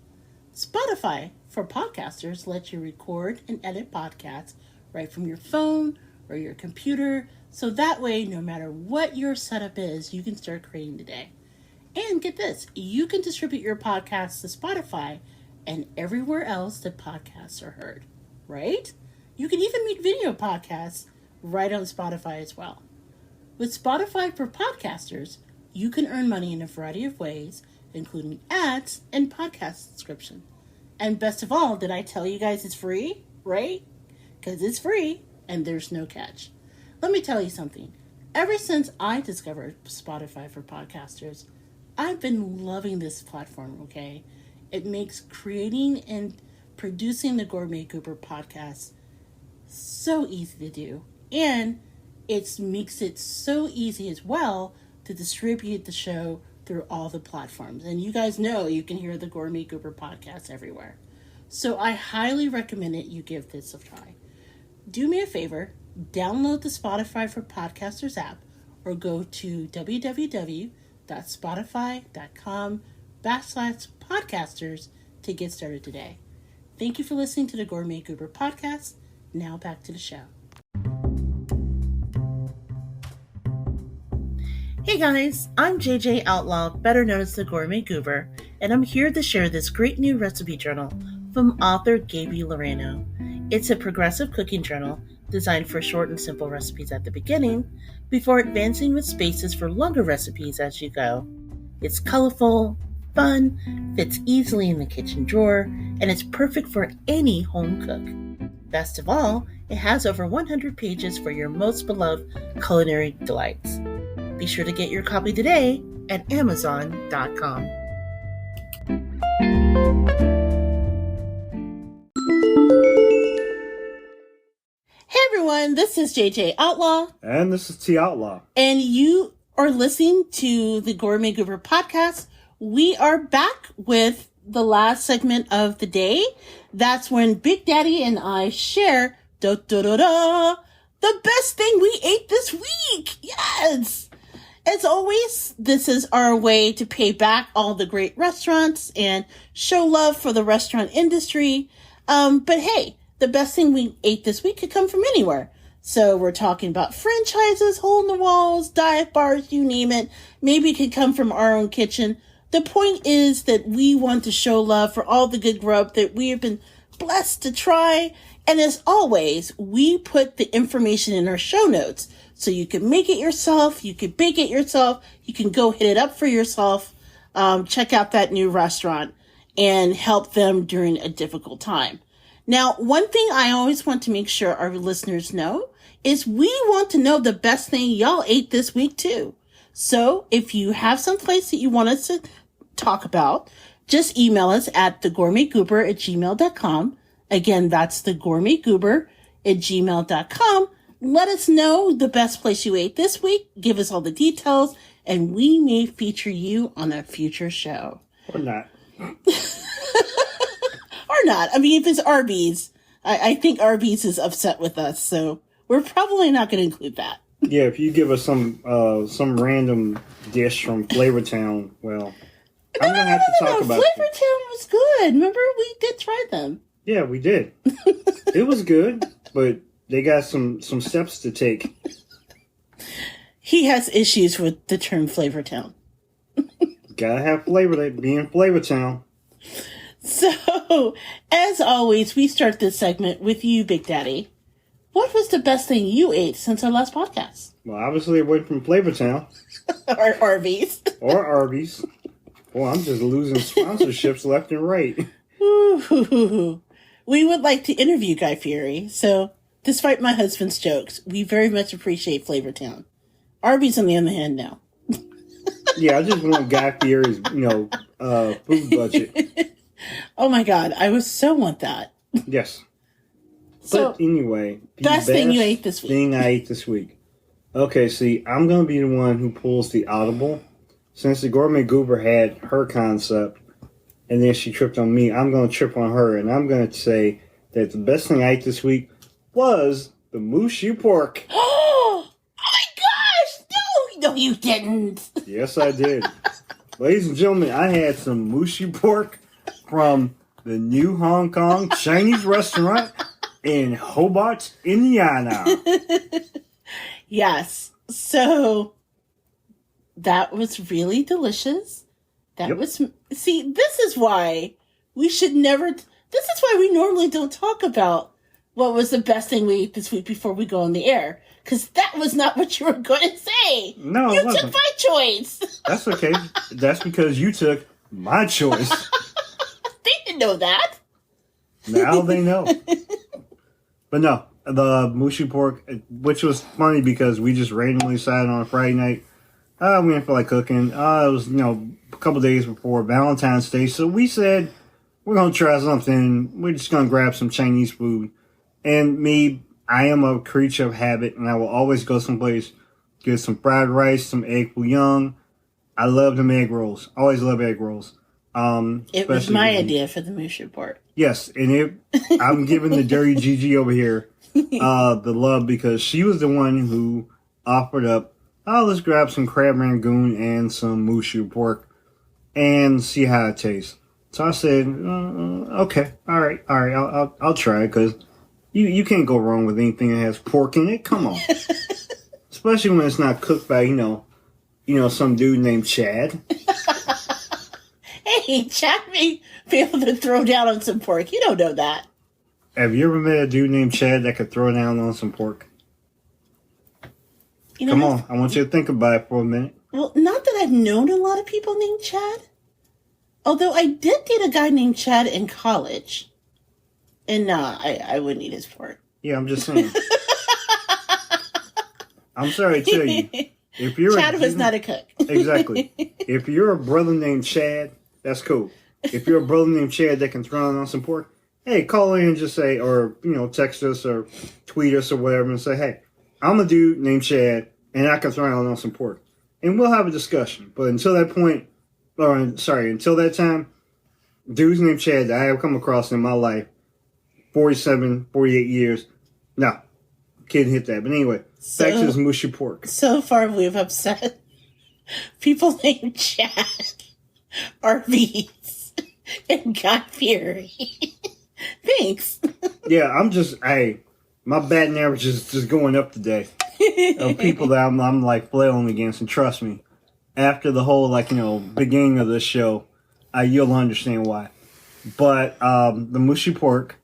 Spotify for Podcasters lets you record and edit podcasts right from your phone or your computer, so that way, no matter what your setup is, you can start creating today. And get this, you can distribute your podcasts to Spotify and everywhere else that podcasts are heard, right? You can even make video podcasts right on Spotify as well. With Spotify for Podcasters, you can earn money in a variety of ways, including ads and podcast subscription. And best of all, did I tell you guys it's free, right? Because it's free and there's no catch. Let me tell you something. Ever since I discovered Spotify for Podcasters, I've been loving this platform, okay? It makes creating and producing the Gourmet Goober podcast so easy to do. And it makes it so easy as well to distribute the show through all the platforms. And you guys know you can hear the Gourmet Goober podcast everywhere. So I highly recommend it you give this a try. Do me a favor, download the Spotify for Podcasters app or go to www.spotify.com/podcasters to get started today. Thank you for listening to the Gourmet Goober podcast. Now back to the show. Hey guys, I'm JJ Outlaw, better known as the Gourmet Goober, and I'm here to share this great new recipe journal from author Gaby Loreno. It's a progressive cooking journal designed for short and simple recipes at the beginning, before advancing with spaces for longer recipes as you go. It's colorful, fun, fits easily in the kitchen drawer, and it's perfect for any home cook. Best of all, it has over 100 pages for your most beloved culinary delights. Be sure to get your copy today at Amazon.com. Hey everyone, this is JJ Outlaw. And this is T Outlaw. And you or listening to the Gourmet Goober podcast, we are back with the last segment of the day. That's when Big Daddy and I share the best thing we ate this week. Yes! As always, this is our way to pay back all the great restaurants and show love for the restaurant industry. But hey, the best thing we ate this week could come from anywhere. So we're talking about franchises, hole in the walls, dive bars, you name it. Maybe it could come from our own kitchen. The point is that we want to show love for all the good grub that we have been blessed to try. And as always, we put the information in our show notes. So you can make it yourself, you can bake it yourself, you can go hit it up for yourself, check out that new restaurant and help them during a difficult time. Now, one thing I always want to make sure our listeners know is we want to know the best thing y'all ate this week too. So if you have some place that you want us to talk about, just email us at thegourmetgoober@gmail.com. Again, that's thegourmetgoober@gmail.com. Let us know the best place you ate this week. Give us all the details, and we may feature you on a future show. Or not. Or not. I mean, if it's Arby's, I think Arby's is upset with us, so we're probably not going to include that. Yeah, if you give us some random dish from Flavortown, well, I'm going to have to talk about it. Flavortown was good. Remember, we did try them. Yeah, we did. It was good, but they got some steps to take. He has issues with the term Flavortown. Gotta have flavor to be in Flavortown. So, as always, we start this segment with you, Big Daddy. What was the best thing you ate since our last podcast? Well, obviously it went from Flavortown. Or Arby's. Or Arby's. Well, I'm just losing sponsorships left and right. Ooh. We would like to interview Guy Fieri, so despite my husband's jokes, we very much appreciate Flavortown. Arby's on the other hand now. Yeah, I just want Guy Fieri's, food budget. Oh my God, I would so want that. Yes. So, But anyway, the best thing you ate this week. Thing I ate this week. Okay, see, I'm going to be the one who pulls the audible. Since the Gourmet Goober had her concept, and then she tripped on me, I'm going to trip on her, and I'm going to say that the best thing I ate this week was the mooshu pork. Oh my gosh! No, you didn't. Yes, I did. Ladies and gentlemen, I had some mooshu pork from the new Hong Kong Chinese restaurant in Hobart, Indiana. Yes. So that was really delicious. See, this is why we should never, this is why we normally don't talk about what was the best thing we ate this week before we go on the air. Because that was not what you were going to say. No, you took my choice. That's okay. That's because you took my choice. They didn't know that. Now they know. But no, the mooshu pork, which was funny because we just randomly decided on a Friday night, we didn't feel like cooking. It was, a couple days before Valentine's Day. So we said, we're going to try something. We're just going to grab some Chinese food. And me, I am a creature of habit, and I will always go someplace, get some fried rice, some egg foo young. I love them egg rolls. Always love egg rolls. It was my idea for the mooshu pork. Yes, and I'm giving the dirty Gigi over here the love because she was the one who offered up, let's grab some crab rangoon and some mooshu pork and see how it tastes. So I said, okay, all right, I'll try it because you can't go wrong with anything that has pork in it. Come on. Especially when it's not cooked by, some dude named Chad. Hey, Chad may be able to throw down on some pork. You don't know that. Have you ever met a dude named Chad that could throw down on some pork? Come on, I want you to think about it for a minute. Well, not that I've known a lot of people named Chad. Although I did date a guy named Chad in college. And I wouldn't eat his pork. Yeah, I'm just saying. I'm sorry to tell you. If you're Chad was not a cook. Exactly. If you're a brother named Chad, that's cool. If you're a brother named Chad that can throw on some pork, hey, call in and just say, or, text us or tweet us or whatever and say, hey, I'm a dude named Chad and I can throw on some pork. and we'll have a discussion. But until that point, until that time, dudes named Chad that I have come across in my life, 47, 48 years, no, can't hit that. But anyway, back to this mushy pork. So far, we've upset people named Chad, RVs, and God Fury. Thanks. Yeah, my batting average is just going up today of people that I'm like flailing against. And trust me, after the whole beginning of this show, you'll understand why. But the mushy pork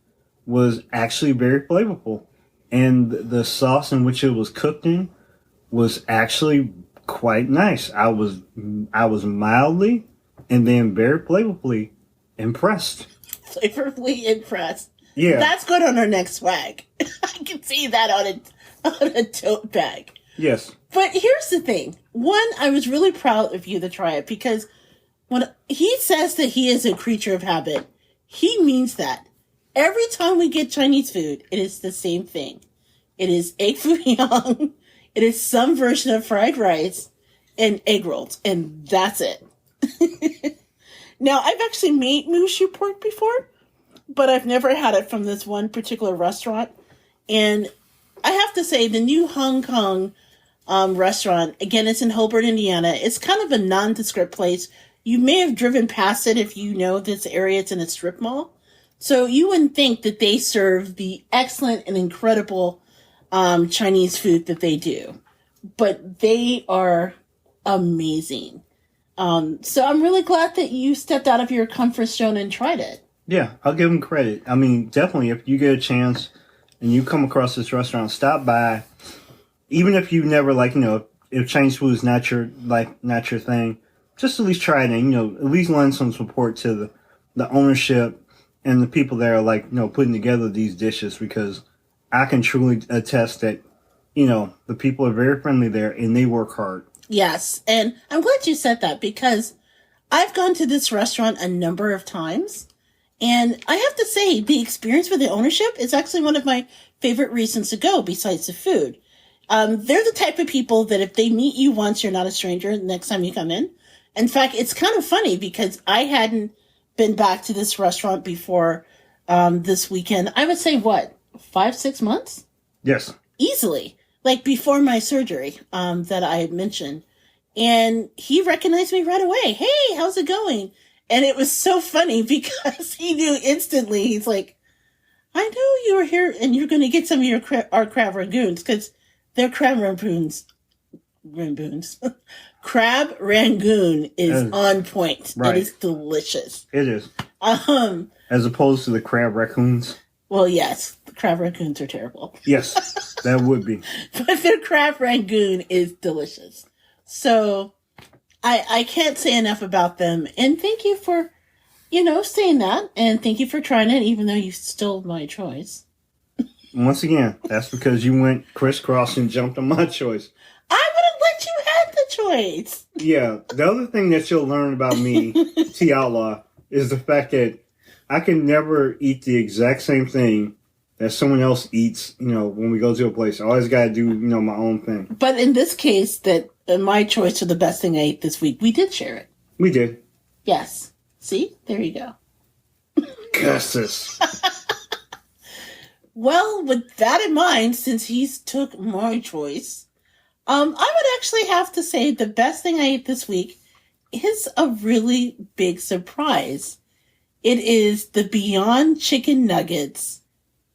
was actually very flavorful, and the sauce in which it was cooked in was actually quite nice. I was mildly and then very flavorfully impressed. Flavorfully impressed. Yeah, that's good on our next swag. I can see that on a tote bag. Yes. But here's the thing. One, I was really proud of you to try it, because when he says that he is a creature of habit, he means that. Every time we get Chinese food, it is the same thing. It is egg foo young, it is some version of fried rice, and egg rolls, and that's it. Now, I've actually made mushu pork before, but I've never had it from this one particular restaurant. And I have to say, the new Hong Kong restaurant, again, it's in Hobart, Indiana. It's kind of a nondescript place. You may have driven past it if you know this area. It's in a strip mall. So you wouldn't think that they serve the excellent and incredible Chinese food that they do. But they are amazing. So I'm really glad that you stepped out of your comfort zone and tried it. Yeah, I'll give them credit. I mean, definitely, if you get a chance and you come across this restaurant, stop by. Even if you've never, if Chinese food is not your thing, just at least try it and, at least lend some support to the ownership and the people that are, putting together these dishes, because I can truly attest that, the people are very friendly there and they work hard. Yes, and I'm glad you said that, because I've gone to this restaurant a number of times, and I have to say, the experience with the ownership is actually one of my favorite reasons to go, besides the food. They're the type of people that if they meet you once, you're not a stranger the next time you come in. In fact, it's kind of funny, because I hadn't been back to this restaurant before this weekend. I would say, 5-6 months? Yes. Easily. Like before my surgery that I had mentioned. And he recognized me right away. Hey, how's it going? And it was so funny, because he knew instantly. He's like, I knew you were here and you're going to get some of our crab rangoons, because they're crab rangoons. Crab rangoon is on point. Right. It is delicious. It is. As opposed to the crab raccoons. Well, yes, the crab rangoons are terrible. Yes, that would be. But their crab rangoon is delicious. So I can't say enough about them. And thank you for, saying that. And thank you for trying it, even though you stole my choice. Once again, that's because you went crisscross and jumped on my choice. I would have let you have the choice. Yeah. The other thing that you'll learn about me, T Outlaw, is the fact that I can never eat the exact same thing that someone else eats, when we go to a place. I always got to do, my own thing. But in this case, that my choice for the best thing I ate this week, we did share it. We did. Yes. See? There you go. Curses. Well, with that in mind, since he's took my choice, I would actually have to say the best thing I ate this week is a really big surprise. It is the Beyond Chicken Nuggets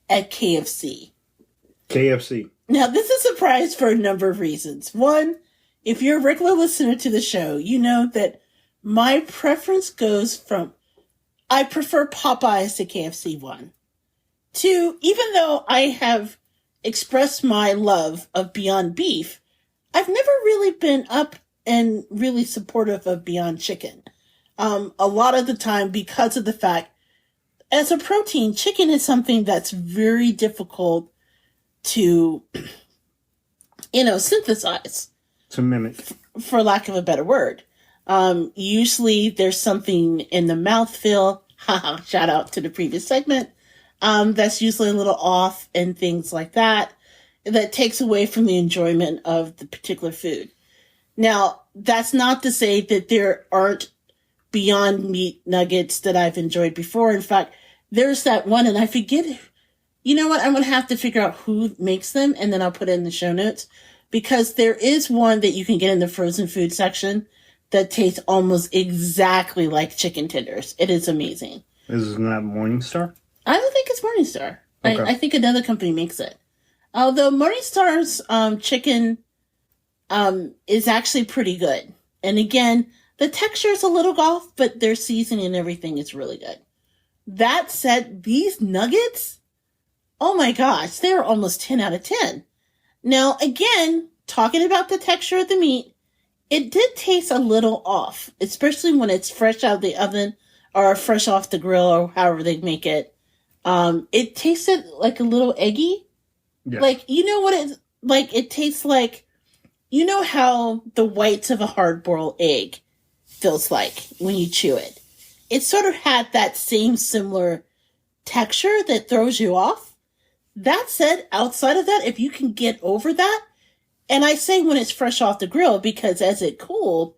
at KFC. KFC. Now, this is a surprise for a number of reasons. One, if you're a regular listener to the show, you know that my preference goes from, I prefer Popeyes to KFC 1. 2, even though I have expressed my love of Beyond Beef, I've never really been up and really supportive of Beyond Chicken. A lot of the time, because of the fact, as a protein, chicken is something that's very difficult to, synthesize. To mimic. For lack of a better word. Usually there's something in the mouthfeel, shout out to the previous segment, that's usually a little off and things like that takes away from the enjoyment of the particular food. Now, that's not to say that there aren't Beyond Meat nuggets that I've enjoyed before. In fact, there's that one, and I forget. You know what? I'm going to have to figure out who makes them, and then I'll put it in the show notes. Because there is one that you can get in the frozen food section that tastes almost exactly like chicken tenders. It is amazing. Is it not Morningstar? I don't think it's Morningstar. Okay. I think another company makes it. Although Morningstar's chicken is actually pretty good. And again, the texture is a little off, but their seasoning and everything is really good. That said, these nuggets, oh my gosh, they're almost 10 out of 10. Now, again, talking about the texture of the meat, it did taste a little off, especially when it's fresh out of the oven or fresh off the grill or however they make it. It tasted like a little eggy. Yes. Like, you know what it's like? It tastes like, you know how the whites of a hard-boiled egg feels like when you chew it. It sort of had that same similar texture that throws you off. That said, outside of that, if you can get over that, and I say when it's fresh off the grill because as it cooled,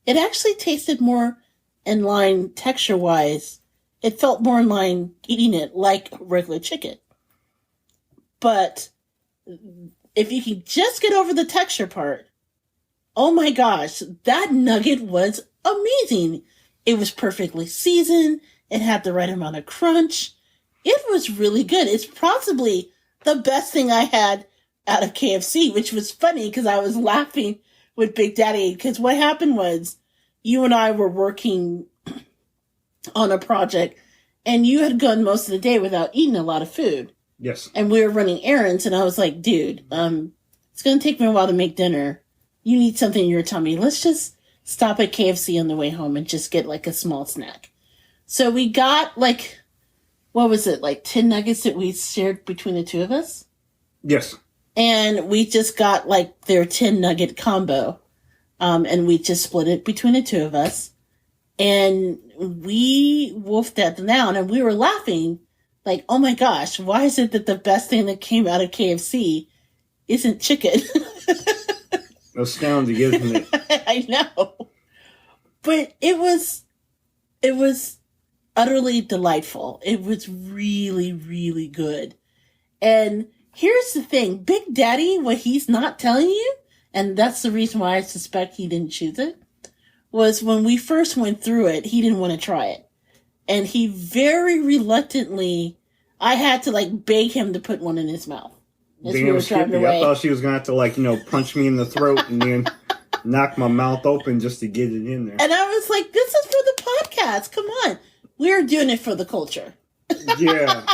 it actually tasted more in line texture-wise. It felt more in line eating it like regular chicken. But if you can just get over the texture part, oh my gosh, that nugget was amazing. It was perfectly seasoned. It had the right amount of crunch. It was really good. It's possibly the best thing I had out of KFC, which was funny because I was laughing with Big Daddy because what happened was you and I were working on a project and you had gone most of the day without eating a lot of food. Yes. And we were running errands and I was like, dude, it's going to take me a while to make dinner. You need something in your tummy. Let's just stop at KFC on the way home and just get like a small snack. So we got like, what was it, like 10 nuggets that we shared between the two of us? Yes. And we just got like their 10 nugget combo. And we just split it between the two of us. And we wolfed that down and we were laughing like, oh my gosh, why is it that the best thing that came out of KFC isn't chicken? Astounding, isn't it? I know. But it was utterly delightful. It was really, really good. And here's the thing. Big Daddy, what he's not telling you, and that's the reason why I suspect he didn't choose it, was when we first went through it, he didn't want to try it. And he very reluctantly, I had to like beg him to put one in his mouth. As we were driving Skippy, away. I thought she was going to have to punch me in the throat and then knock my mouth open just to get it in there. And I was like, this is for the podcast. Come on. We're doing it for the culture. Yeah.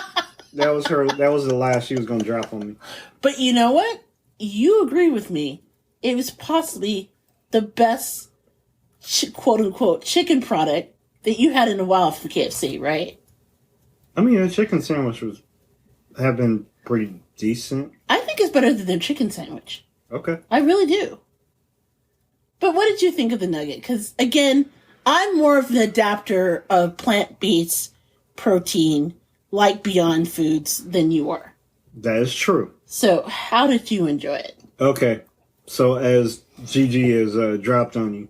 That was the last she was going to drop on me. But you know what? You agree with me. It was possibly the best, quote unquote, chicken product that you had in a while from KFC, right? I mean, the chicken sandwich have been pretty decent. I think it's better than their chicken sandwich. Okay. I really do. But what did you think of the nugget? Because, again, I'm more of an adapter of plant-based protein like Beyond Foods than you are. That is true. So, how did you enjoy it? Okay. So, as Gigi has dropped on you,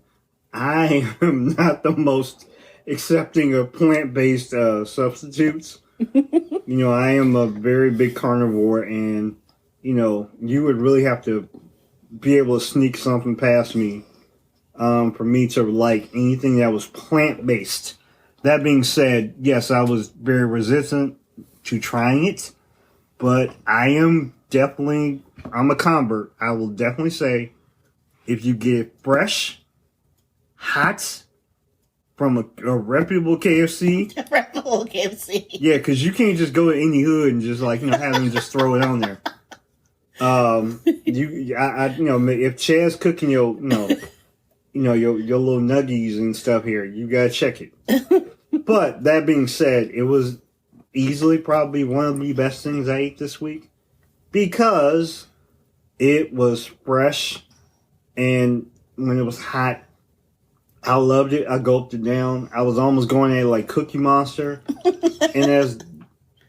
I am not the most accepting of plant-based substitutes. I am a very big carnivore, and, you would really have to be able to sneak something past me for me to like anything that was plant-based. That being said, yes, I was very resistant to trying it, but I'm a convert. I will definitely say if you get it fresh, hot, from a reputable KFC. Reputable KFC. Yeah, because you can't just go to any hood and just have them just throw it on there. If Chad's cooking your little nuggies and stuff here, you gotta check it. But that being said, it was easily probably one of the best things I ate this week because it was fresh and when it was hot, I loved it. I gulped it down. I was almost going at it like Cookie Monster. And as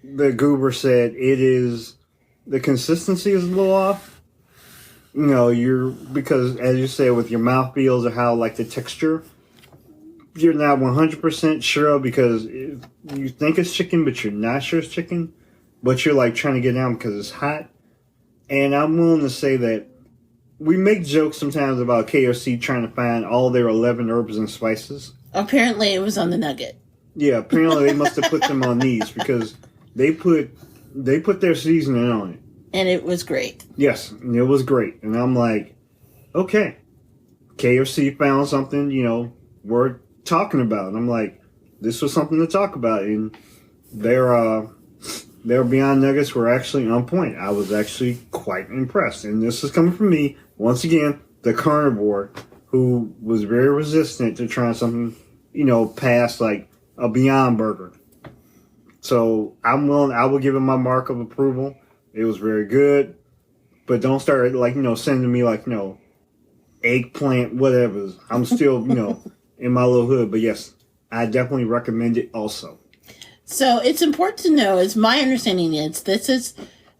the Goober said, the consistency is a little off. because as you say, with your mouth feels or how like the texture, you're not 100% sure because you think it's chicken, but you're not sure it's chicken, but you're like trying to get down because it's hot. And I'm willing to say that we make jokes sometimes about KFC trying to find all their 11 herbs and spices. Apparently it was on the nugget. Yeah, apparently they must have put them on these because they put their seasoning on it. And it was great. Yes, it was great. And I'm like, okay, KFC found something, worth talking about. And I'm like, this was something to talk about. And their Beyond Nuggets were actually on point. I was actually quite impressed. And this is coming from me, once again, the carnivore, who was very resistant to trying something, past like a Beyond Burger. So I will give it my mark of approval. It was very good, but don't start sending me eggplant, whatever. I'm still, in my little hood, but yes, I definitely recommend it also. So it's important to know, as my understanding is, this is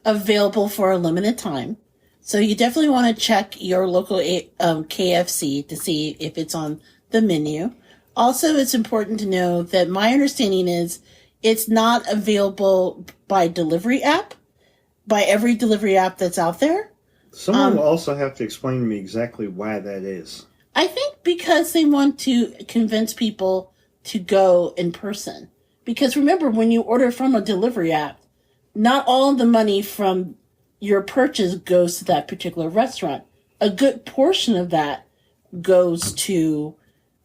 available for a limited time. So you definitely want to check your local KFC to see if it's on the menu. Also, it's important to know that my understanding is it's not available by delivery app, by every delivery app that's out there. Someone will also have to explain to me exactly why that is. I think because they want to convince people to go in person. Because remember, when you order from a delivery app, not all of the money from your purchase goes to that particular restaurant. A good portion of that goes to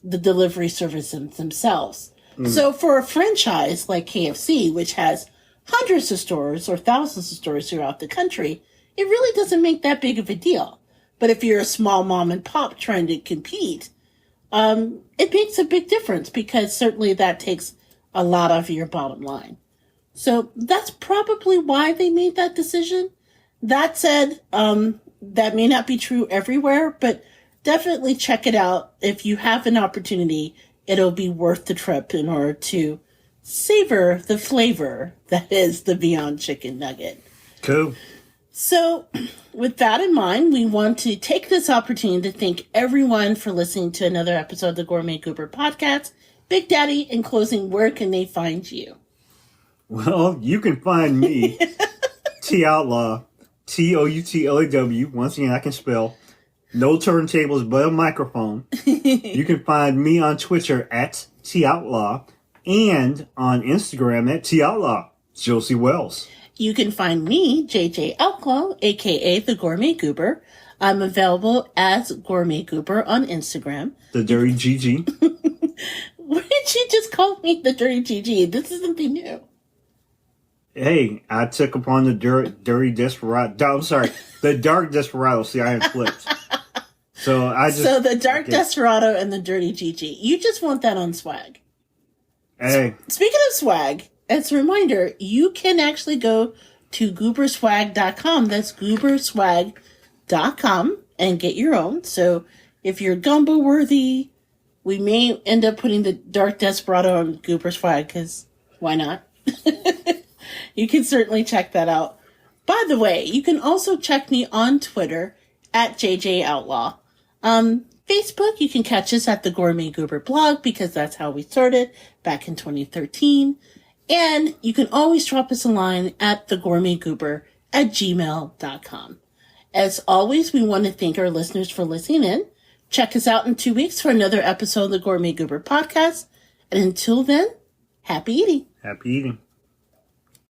the delivery services themselves. So for a franchise like KFC, which has hundreds of stores or thousands of stores throughout the country, it really doesn't make that big of a deal. But if you're a small mom and pop trying to compete, it makes a big difference because certainly that takes a lot of your bottom line. So that's probably why they made that decision. That said, that may not be true everywhere, but definitely check it out. If you have an opportunity, it'll be worth the trip in order to savor the flavor that is the Beyond Chicken Nugget. Cool. So, with that in mind, we want to take this opportunity to thank everyone for listening to another episode of the Gourmet Goober podcast. Big Daddy, in closing, where can they find you? Well, you can find me, T Outlaw, TOUTLAW. Once again, I can spell. No turntables, but a microphone. You can find me on Twitter at T Outlaw and on Instagram at T Outlaw. Josie Wells. You can find me, JJ Outlaw, aka the Gourmet Goober. I'm available as Gourmet Goober on Instagram. The Dirty GG. Why did you just call me the Dirty GG? This is something new. Hey, I took upon the Dirty Desperado. I'm sorry, the Dark Desperado. See, I am flipped. So the Dark Desperado and the Dirty GG. You just want that on swag. Hey. Speaking of swag, as a reminder, you can actually go to gooberswag.com. That's gooberswag.com and get your own. So if you're gumbo worthy, we may end up putting the Dark Desperado on Goober Swag because why not? You can certainly check that out. By the way, you can also check me on Twitter at JJ Outlaw. Facebook, you can catch us at the Gourmet Goober blog because that's how we started back in 2013. And you can always drop us a line at thegourmetgoober@gmail.com. As always, we want to thank our listeners for listening in. Check us out in 2 weeks for another episode of the Gourmet Goober podcast. And until then, happy eating. Happy eating.